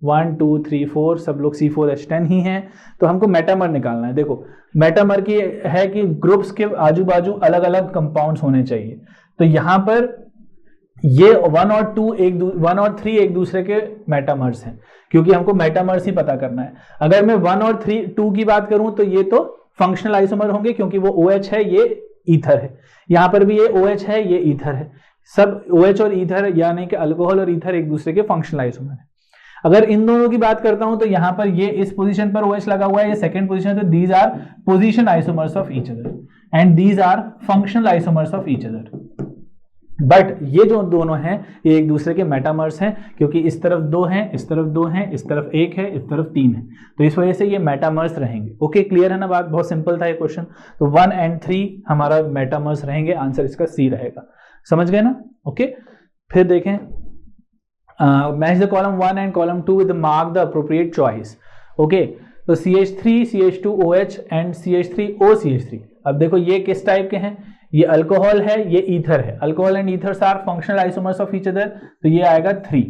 Speaker 2: 1 2 3 4 सब लोग C4H10 ही हैं, तो हमको मेटामर निकालना है। देखो मेटामर की है कि ग्रुप्स के आजू बाजू अलग अलग कंपाउंड्स होने चाहिए, तो यहां पर ये 1 और 3 एक दूसरे के मेटामर्स हैं, क्योंकि हमको मेटामर्स ही पता करना है। अगर मैं 1 और 2 की बात करूं तो ये तो फंक्शनल आइसोमर होंगे, क्योंकि वो OH है, ये ईथर है, यहां पर भी ये OH है, ये ईथर है, सब OH और ईथर यानी कि अल्कोहल और ईथर एक दूसरे के फंक्शनल आइसोमर है। अगर इन दोनों की बात करता हूं तो यहां पर ये इस पोजीशन पर OH लगा हुआ है, ये सेकंड पोजीशन, तो these are position isomers of each other and these are functional isomers of each other. But ये जो दोनों हैं ये एक दूसरे के मेटामर्स हैं, क्योंकि इस तरफ 2 हैं, इस तरफ 2 हैं, इस तरफ 1 है, इस तरफ 3 है, तो इस वजह से ये मेटामर्स रहेंगे। ओके, क्लियर है ना बात, बहुत सिंपल था ये क्वेश्चन। तो 1 और 3 हमारा मेटामर्स रहेंगे, आंसर इसका C रहेगा। समझ गए ना, ओके। फिर देखें, match the column 1 and column 2 with mark the appropriate choice. Okay, तो CH3 CH2OH एंड CH3OCH3। अब देखो ये किस टाइप के हैं, ये अल्कोहल है, ये ईथर है, alcohol and ethers are functional isomers of each other, तो ये आएगा 3,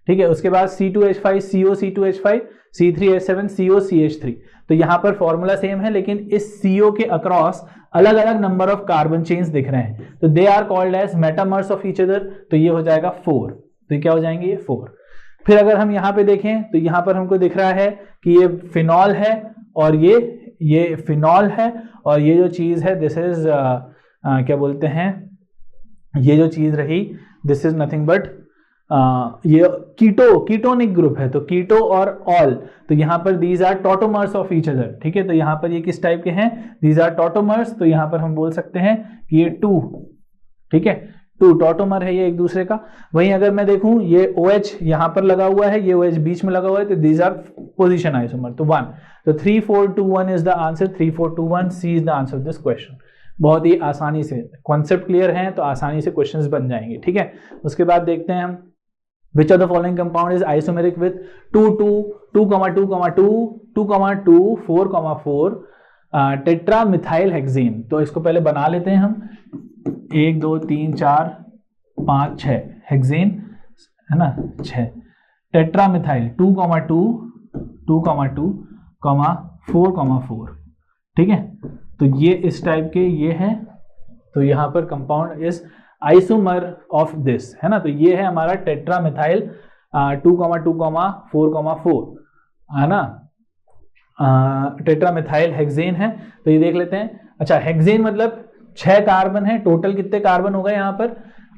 Speaker 2: ठीक है। उसके बाद C2H5 CO C2H5, C3H7 CO CH3, तो यहां पर फॉर्मूला सेम है, लेकिन इस CO के अक्रॉस अलग अलग नंबर ऑफ कार्बन चेन्स दिख रहे हैं, तो they are called as metamers of each other, तो ये हो जाएगा 4, तो ये क्या हो जाएंगे, ये 4। फिर अगर हम यहाँ पे देखें तो यहाँ पर हमको दिख रहा है कि ये फिनॉल है और ये फिनॉल है, और ये जो चीज है दिस इज क्या बोलते हैं, ये जो चीज रही दिस इज नथिंग बट ये कीटोनिक ग्रुप है, तो कीटो और ऑल, तो यहां पर these are tautomers of each other, ठीक है। तो यहां पर ये किस टाइप के हैं, दीज आर टॉटोमर्स, तो यहां पर हम बोल सकते हैं कि ये 2, ठीक है, 2 टॉटोमर है ये एक दूसरे का। वहीं अगर मैं देखूं ये OH यहां पर लगा हुआ है, ये OH बीच में लगा हुआ है, तो दीज आर पोजीशन आइसोमर, तो 1, तो 3 4 2 1 is the answer, 3 4 2 1 C is the answer of this question. बहुत ही आसानी से, कॉन्सेप्ट क्लियर है तो आसानी से क्वेश्चंस बन जाएंगे, ठीक है। उसके बाद देखते हैं हम, विच of the following compound is isomeric with 2 2 2 2 2 2 4 4 tetra methyl hexane. तो इसको पहले बना लेते हैं हम, 1 2 3 4 5 6 हेक्सेन, है ना 6, टेट्रामिथाइल 2,2 2,2, 4,4, ठीक है। तो ये इस टाइप के ये है, तो यहाँ पर compound is isomer of this, है ना। तो ये है हमारा टेट्रामिथाइल 2,2, 4,4, है ना। टेट्रामिथाइल हेक्सेन है, तो ये देख लेते हैं। अच्छा, हेक्सेन मतलब 6 कार्बन है, टोटल कितने कार्बन हो गए यहाँ पर,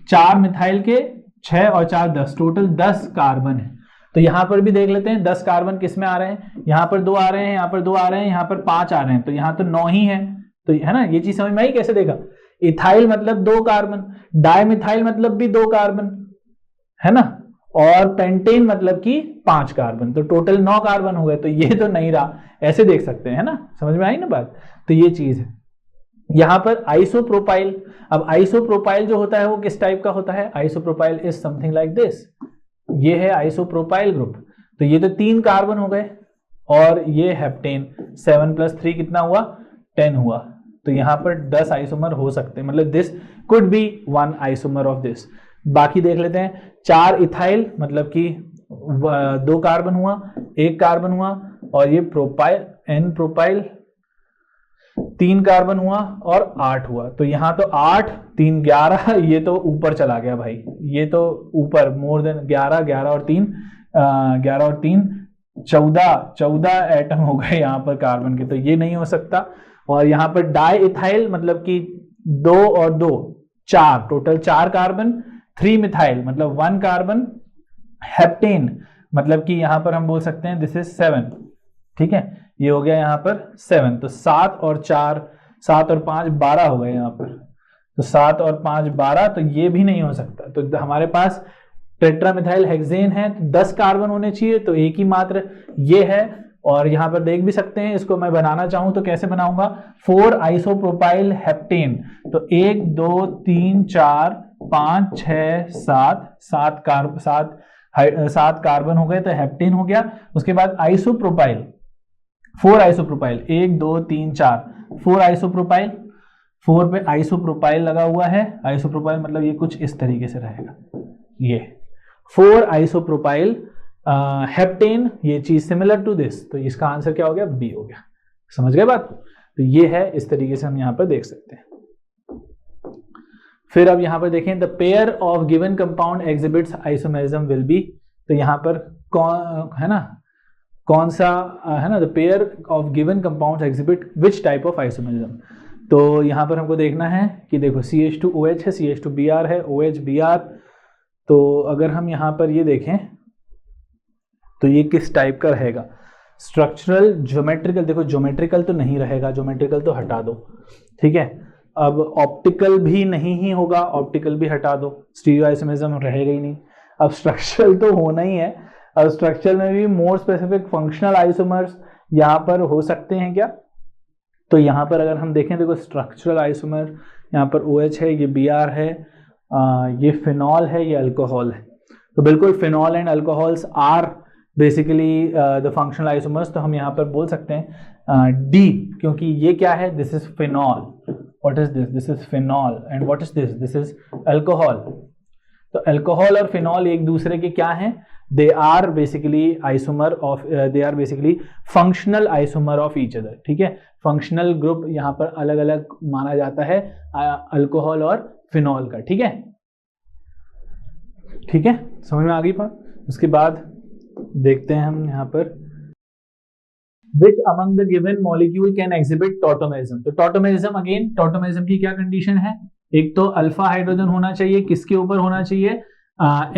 Speaker 2: 4 मिथाइल के 6 और 4 10, टोटल 10 कार्बन है। तो यहाँ पर भी देख लेते हैं 10 कार्बन किस में आ रहे हैं, यहाँ पर 2 आ रहे हैं, यहाँ पर 2 आ रहे हैं, यहाँ पर 5 आ रहे हैं, तो यहाँ तो 9 ही है। तो है ना, ये चीज समझ में आई कैसे देखा। इथाइल मतलब 2 कार्बन, डाइमिथाइल मतलब भी 2 कार्बन, है ना, और पेंटेन मतलब कि 5 कार्बन, तो टोटल 9 कार्बन हो गए। तो ये तो नहीं रहा, ऐसे देख सकते हैं, है ना, समझ में आई ना बात। तो ये चीज है। यहां पर आइसोप्रोपाइल, अब आइसोप्रोपाइल जो होता है वो किस टाइप का होता है, isopropyl is something like this, ये है आइसोप्रोपाइल ग्रुप। तो ये तो 3 कार्बन हो गए, और ये हेप्टेन 7 + 3 कितना हुआ, 10 हुआ। तो यहां पर 10 आइसोमर हो सकते हैं, मतलब this could be 1 isomer of this. बाकी देख लेते हैं, 4 इथाइल मतलब कि 2 कार्बन हुआ, 1 कार्बन हुआ, और ये प्रोपाइल एन प्रोपाइल 3 कार्बन हुआ और 8 हुआ। तो यहाँ तो 8 3 11, ये तो ऊपर चला गया भाई, ये तो ऊपर मोर देन 11 11 और 3 11 और 3 14 एटम हो गए यहाँ पर कार्बन के, तो ये नहीं हो सकता। और यहाँ पर डाई इथाइल मतलब कि 2 और 2 4, टोटल 4 कार्बन, 3 मिथाइल मतलब 1 कार्बन, हेप्टेन मतलब कि यहाँ पर हम बोल सकते हैं दिस इज 7, ठीक है, ये हो गया यहाँ पर 7। तो 7 और 4, 7 और 5 12 हो गए यहाँ पर, तो 7 और 5 12, तो ये भी नहीं हो सकता। तो हमारे पास टेट्रामिथाइल हेक्सेन है, तो 10 कार्बन होने चाहिए, तो एक ही मात्र ये है। और यहाँ पर देख भी सकते हैं, इसको मैं बनाना चाहूं तो कैसे बनाऊंगा, 4 आइसोप्रोपाइल हेप्टेन, तो 1 2 3 4 5 6 7 कार्बन हो गए, तो हेप्टेन हो गया। उसके बाद आइसोप्रोपाइल 4 आइसोप्रोपाइल 1 2 3 4 4 आइसोप्रोपाइल, 4 पे आइसोप्रोपाइल लगा हुआ है। आइसोप्रोपाइल मतलब ये कुछ इस तरीके से रहेगा, ये 4 आइसोप्रोपाइल हेप्टेन, ये चीज सिमिलर टू दिस। तो इसका आंसर क्या हो गया, बी हो गया। समझ गए बात। तो ये है, इस तरीके से हम यहां पर देख सकते हैं। फिर अब यहां पर देखें, the pair of given compound exhibits isomerism will be, तो यहां पर कौन है ना, कौन सा है ना, the pair of given compounds exhibit which type of isomerism. तो यहां पर हमको देखना है कि देखो CH2OH है, CH2Br है, OH Br। तो अगर हम यहां पर ये देखें तो ये किस टाइप का रहेगा, स्ट्रक्चरल ज्योमेट्रिकल, देखो ज्योमेट्रिकल तो नहीं रहेगा, ज्योमेट्रिकल तो हटा दो, ठीक है। अब ऑप्टिकल भी नहीं ही होगा, ऑप्टिकल भी हटा दो, स्टीरियो आइसोमेरिज्म रहेगा ही नहीं। अब स्ट्रक्चरल तो होना ही है, अब स्ट्रक्चर में भी मोर स्पेसिफिक फंक्शनल आइसोमर्स यहाँ पर हो सकते हैं क्या। तो यहाँ पर अगर हम देखें, देखो स्ट्रक्चरल आइसोमर यहाँ पर OH है, ये Br है, ये फिनॉल है, ये अल्कोहल है। तो बिल्कुल phenol and alcohols are basically the functional isomers. तो हम यहाँ पर बोल सकते हैं D, क्योंकि ये क्या है, this is phenol, what is this, this is phenol, and what is this, this is alcohol. तो अल्कोहल और फिनॉल एक दूसरे के क्या हैं, they are basically isomer of, they are basically functional isomer of each other, ठीक है। Functional group यहाँ पर अलग अलग माना जाता है अल्कोहल और फिनॉल का, ठीक है, ठीक है, समझ में आ गई बात। उसके बाद देखते हैं हम यहाँ पर, which among the given molecule can exhibit tautomerism। तो tautomerism, अगेन tautomerism की क्या कंडीशन है, एक तो अल्फा हाइड्रोजन होना चाहिए, किसके ऊपर होना चाहिए,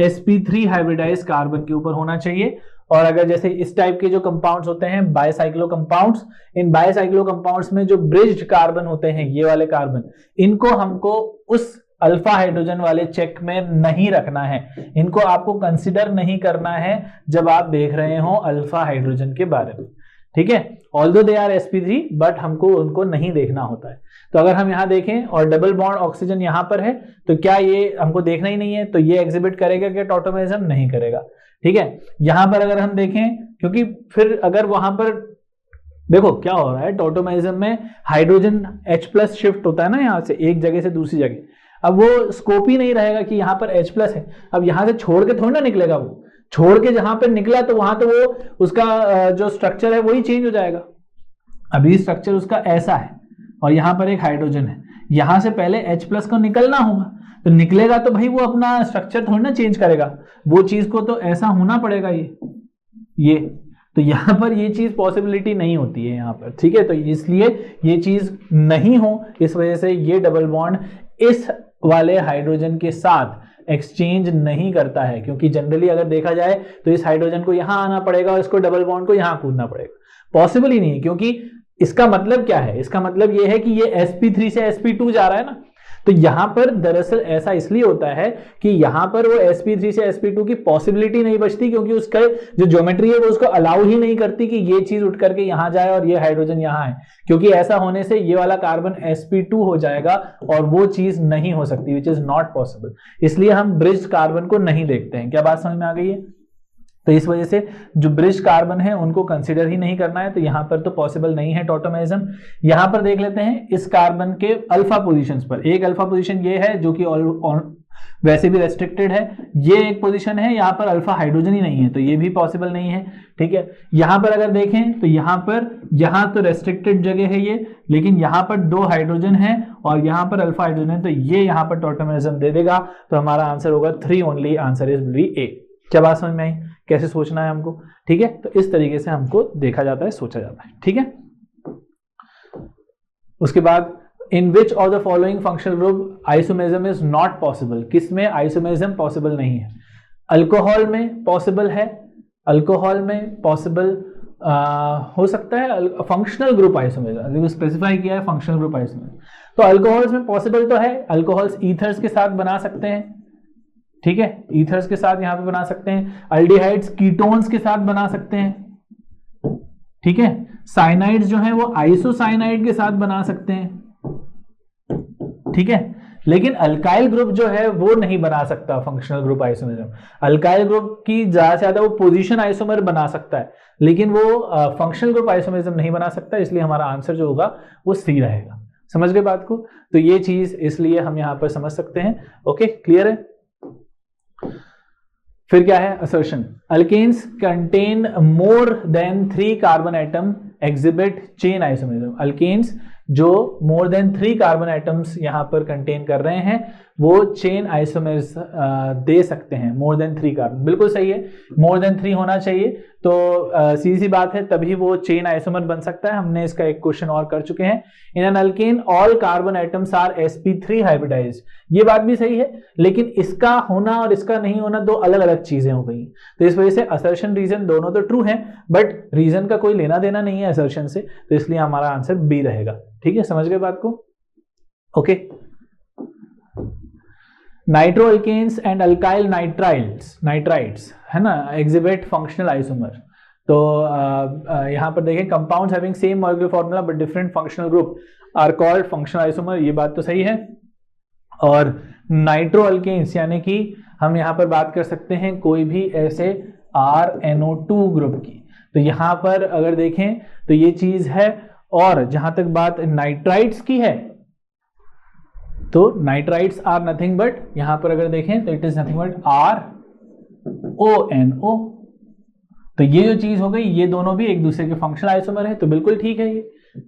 Speaker 2: sp3 हाइब्रिडाइज कार्बन के ऊपर होना चाहिए। और अगर जैसे इस टाइप के जो कंपाउंड्स होते हैं बायसाइक्लो कंपाउंड्स, इन बायसाइक्लो कंपाउंड्स में जो ब्रिज्ड कार्बन होते हैं, ये वाले कार्बन, इनको हमको उस अल्फा हाइड्रोजन वाले चेक में नहीं रखना है, इनको आपको कंसिडर नहीं करना है जब आप देख रहे हो अल्फा हाइड्रोजन के बारे में, ठीक है। Although they are sp3, but हमको उनको नहीं देखना होता है। तो अगर हम यहाँ देखें और डबल बॉन्ड ऑक्सीजन यहाँ पर है, तो क्या ये हमको देखना ही नहीं है, तो ये एग्जिबिट करेगा क्या टॉटोमेरिज्म, नहीं करेगा, ठीक है। यहां पर अगर हम देखें, क्योंकि फिर अगर वहां पर देखो क्या हो रहा है, टॉटोमेरिज्म में हाइड्रोजन H+ शिफ्ट होता है ना, यहां से एक जगह से दूसरी जगह। अब वो स्कोप ही नहीं रहेगा कि यहाँ पर H+ है, अब यहाँ से छोड़ के थोड़ी ना निकलेगा, वो छोड़ के जहां पर निकला तो वहां तो वो उसका जो स्ट्रक्चर है वही चेंज हो जाएगा। अभी स्ट्रक्चर उसका ऐसा है और यहाँ पर एक हाइड्रोजन है, यहां से पहले H+ को निकलना होगा, तो निकलेगा तो भाई वो अपना स्ट्रक्चर थोड़ी ना चेंज करेगा, वो चीज को तो ऐसा होना पड़ेगा ये तो यहाँ पर ये चीज पॉसिबिलिटी नहीं होती है यहाँ पर, ठीक है। तो इसलिए ये चीज नहीं हो, इस वजह से ये डबल बॉन्ड इस वाले हाइड्रोजन के साथ एक्सचेंज नहीं करता है, क्योंकि जनरली अगर देखा जाए तो इस हाइड्रोजन को यहां आना पड़ेगा और इसको डबल बॉन्ड को यहां कूदना पड़ेगा, पॉसिबल ही नहीं है। क्योंकि इसका मतलब क्या है, इसका मतलब ये है कि ये sp3 से sp2 जा रहा है ना, तो यहां पर दरअसल ऐसा इसलिए होता है कि यहां पर वो sp3 से sp2 की पॉसिबिलिटी नहीं बचती, क्योंकि उसका जो ज्योमेट्री है वो उसको अलाउ ही नहीं करती कि ये चीज उठ करके यहां जाए और ये हाइड्रोजन यहां है, क्योंकि ऐसा होने से ये वाला कार्बन sp2 हो जाएगा और वो चीज नहीं हो सकती, विच इज नॉट पॉसिबल। इसलिए हम ब्रिज्ड कार्बन को नहीं देखते हैं। क्या बात समझ में आ गई है? तो इस वजह से जो ब्रिज कार्बन है उनको कंसीडर ही नहीं करना है, तो यहां पर तो पॉसिबल नहीं है टॉटोमेरिज्म। यहां पर देख लेते हैं इस कार्बन के अल्फा पोजीशंस पर, एक अल्फा पोजीशन ये है जो कि वैसे भी रेस्ट्रिक्टेड है, ये एक पोजीशन है, यहां पर अल्फा हाइड्रोजन ही नहीं है, तो ये भी पॉसिबल नहीं है, ठीक है। यहां पर अगर देखें तो यहां तो रेस्ट्रिक्टेड जगह है ये, लेकिन यहां पर 2 हाइड्रोजन है और यहां पर अल्फा हाइड्रोजन है, तो ये यहां पर टॉटोमेरिज्म दे देगा, तो हमारा आंसर होगा 3 ओनली, आंसर इज बी ए। क्या बात समझ में आई, कैसे सोचना है हमको, ठीक है। तो इस तरीके से हमको देखा जाता है, सोचा जाता है, ठीक है। उसके बाद in which of the following functional group isomerism is not possible, किसमें आइसोमेरिज्म पॉसिबल नहीं है? अल्कोहल में पॉसिबल है, अल्कोहल में पॉसिबल हो सकता है, फंक्शनल ग्रुप आइसोमेरिज्म स्पेसिफाई किया है, फंक्शनल ग्रुप आइसोमेरिज्म, तो अल्कोहल्स में पॉसिबल तो है, अल्कोहल्स ईथर्स के साथ बना सकते हैं, ठीक है, ईथर्स के साथ यहां पे बना सकते हैं, अल्डिहाइड्स कीटोन्स के साथ बना सकते हैं, ठीक है, साइनाइड्स जो है वो आइसोसाइनाइड के साथ बना सकते हैं, ठीक है, लेकिन अल्काइल ग्रुप जो है वो नहीं बना सकता functional group isomerism. Alkyl group की ज्यादा से ज्यादा वो पोजीशन आइसोमर बना सकता है, लेकिन वो फंक्शनल ग्रुप आइसोमेरिज्म नहीं बना सकता, इसलिए हमारा आंसर जो होगा वो सी रहेगा। समझ गए बात को? तो ये चीज इसलिए हम यहां पर समझ सकते हैं। ओके, क्लियर है? फिर क्या है assertion, alkanes contain more than 3 carbon atom exhibit chain isomerism. Alkanes जो मोर देन 3 कार्बन एटम्स यहां पर कंटेन कर रहे हैं वो चेन आइसोमर्स दे सकते हैं, मोर देन 3 कार्बन, बिल्कुल सही है, मोर देन 3 होना चाहिए, तो सीधी सी बात है, तभी वो चेन आइसोमर बन सकता है। हमने इसका एक क्वेश्चन और कर चुके हैं, in an alkane all carbon atoms are sp3 hybridised, ये बात भी सही है, लेकिन इसका होना और इसका नहीं होना दो अलग अलग चीजें हो गई, तो इस वजह से असर्शन रीजन दोनों तो ट्रू है, बट रीजन का कोई लेना देना नहीं है असर्शन से, तो इसलिए हमारा आंसर बी रहेगा। ठीक है, समझ गए बात को? Okay, nitro alkanes and alkyl nitrides है ना, एग्जिबिट फंक्शनल आइसोमर। तो यहां पर देखें, compounds having same molecular formula but different functional group are called functional isomer, ये बात तो सही है। और नाइट्रो अल्केन्स यानी कि हम यहां पर बात कर सकते हैं कोई भी ऐसे RNO2 ग्रुप की, तो यहां पर अगर देखें तो ये चीज है। और जहां तक बात नाइट्राइड्स की है, तो नाइट्राइड्स आर नथिंग बट, यहां पर अगर देखें तो it is nothing but RONO, तो ये जो चीज हो गई, ये दोनों भी एक दूसरे के फंक्शनल आइसोमर है, तो बिल्कुल ठीक है ये।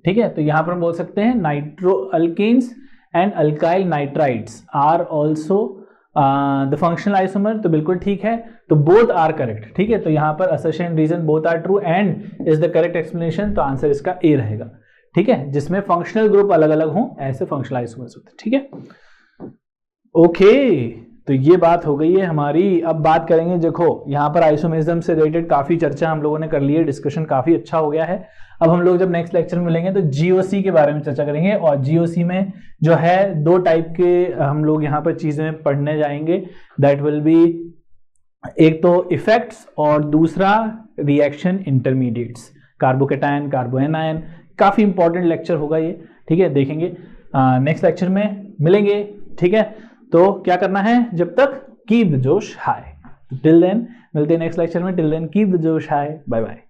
Speaker 2: ठीक है, तो यहां पर हम बोल सकते हैं nitro alkanes and alkyl nitrides are also the functional isomer, तो बिल्कुल ठीक है, तो बोथ आर करेक्ट। ठीक है, तो यहां पर assertion reason both are true and is the correct explanation, तो आंसर इसका ए रहेगा। ठीक है, जिसमें फंक्शनल ग्रुप अलग अलग हों ऐसे फंक्शनल आइसोमर्स होते हैं। ठीक है, ओके, तो ये बात हो गई है हमारी। अब बात करेंगे, देखो यहां पर आइसोमेरिज्म से रिलेटेड काफी चर्चा हम लोगों ने कर ली है, डिस्कशन काफी अच्छा हो गया है। अब हम लोग जब नेक्स्ट लेक्चर में मिलेंगे तो जीओसी के बारे में चर्चा करेंगे, और जीओसी में जो है 2 टाइप के हम लोग यहाँ पर चीजें पढ़ने जाएंगे, दैट विल बी एक तो इफेक्ट्स और दूसरा रिएक्शन इंटरमीडिएट्स, कार्बोकेटायन, कार्बोएनायन, काफी इंपॉर्टेंट लेक्चर होगा ये। ठीक है, देखेंगे नेक्स्ट लेक्चर में मिलेंगे। ठीक है, तो क्या करना है, जब तक कीप द जोश हाई, टिल देन मिलते हैं नेक्स्ट लेक्चर में, टिल देन कीप द जोश हाई, बाय बाय।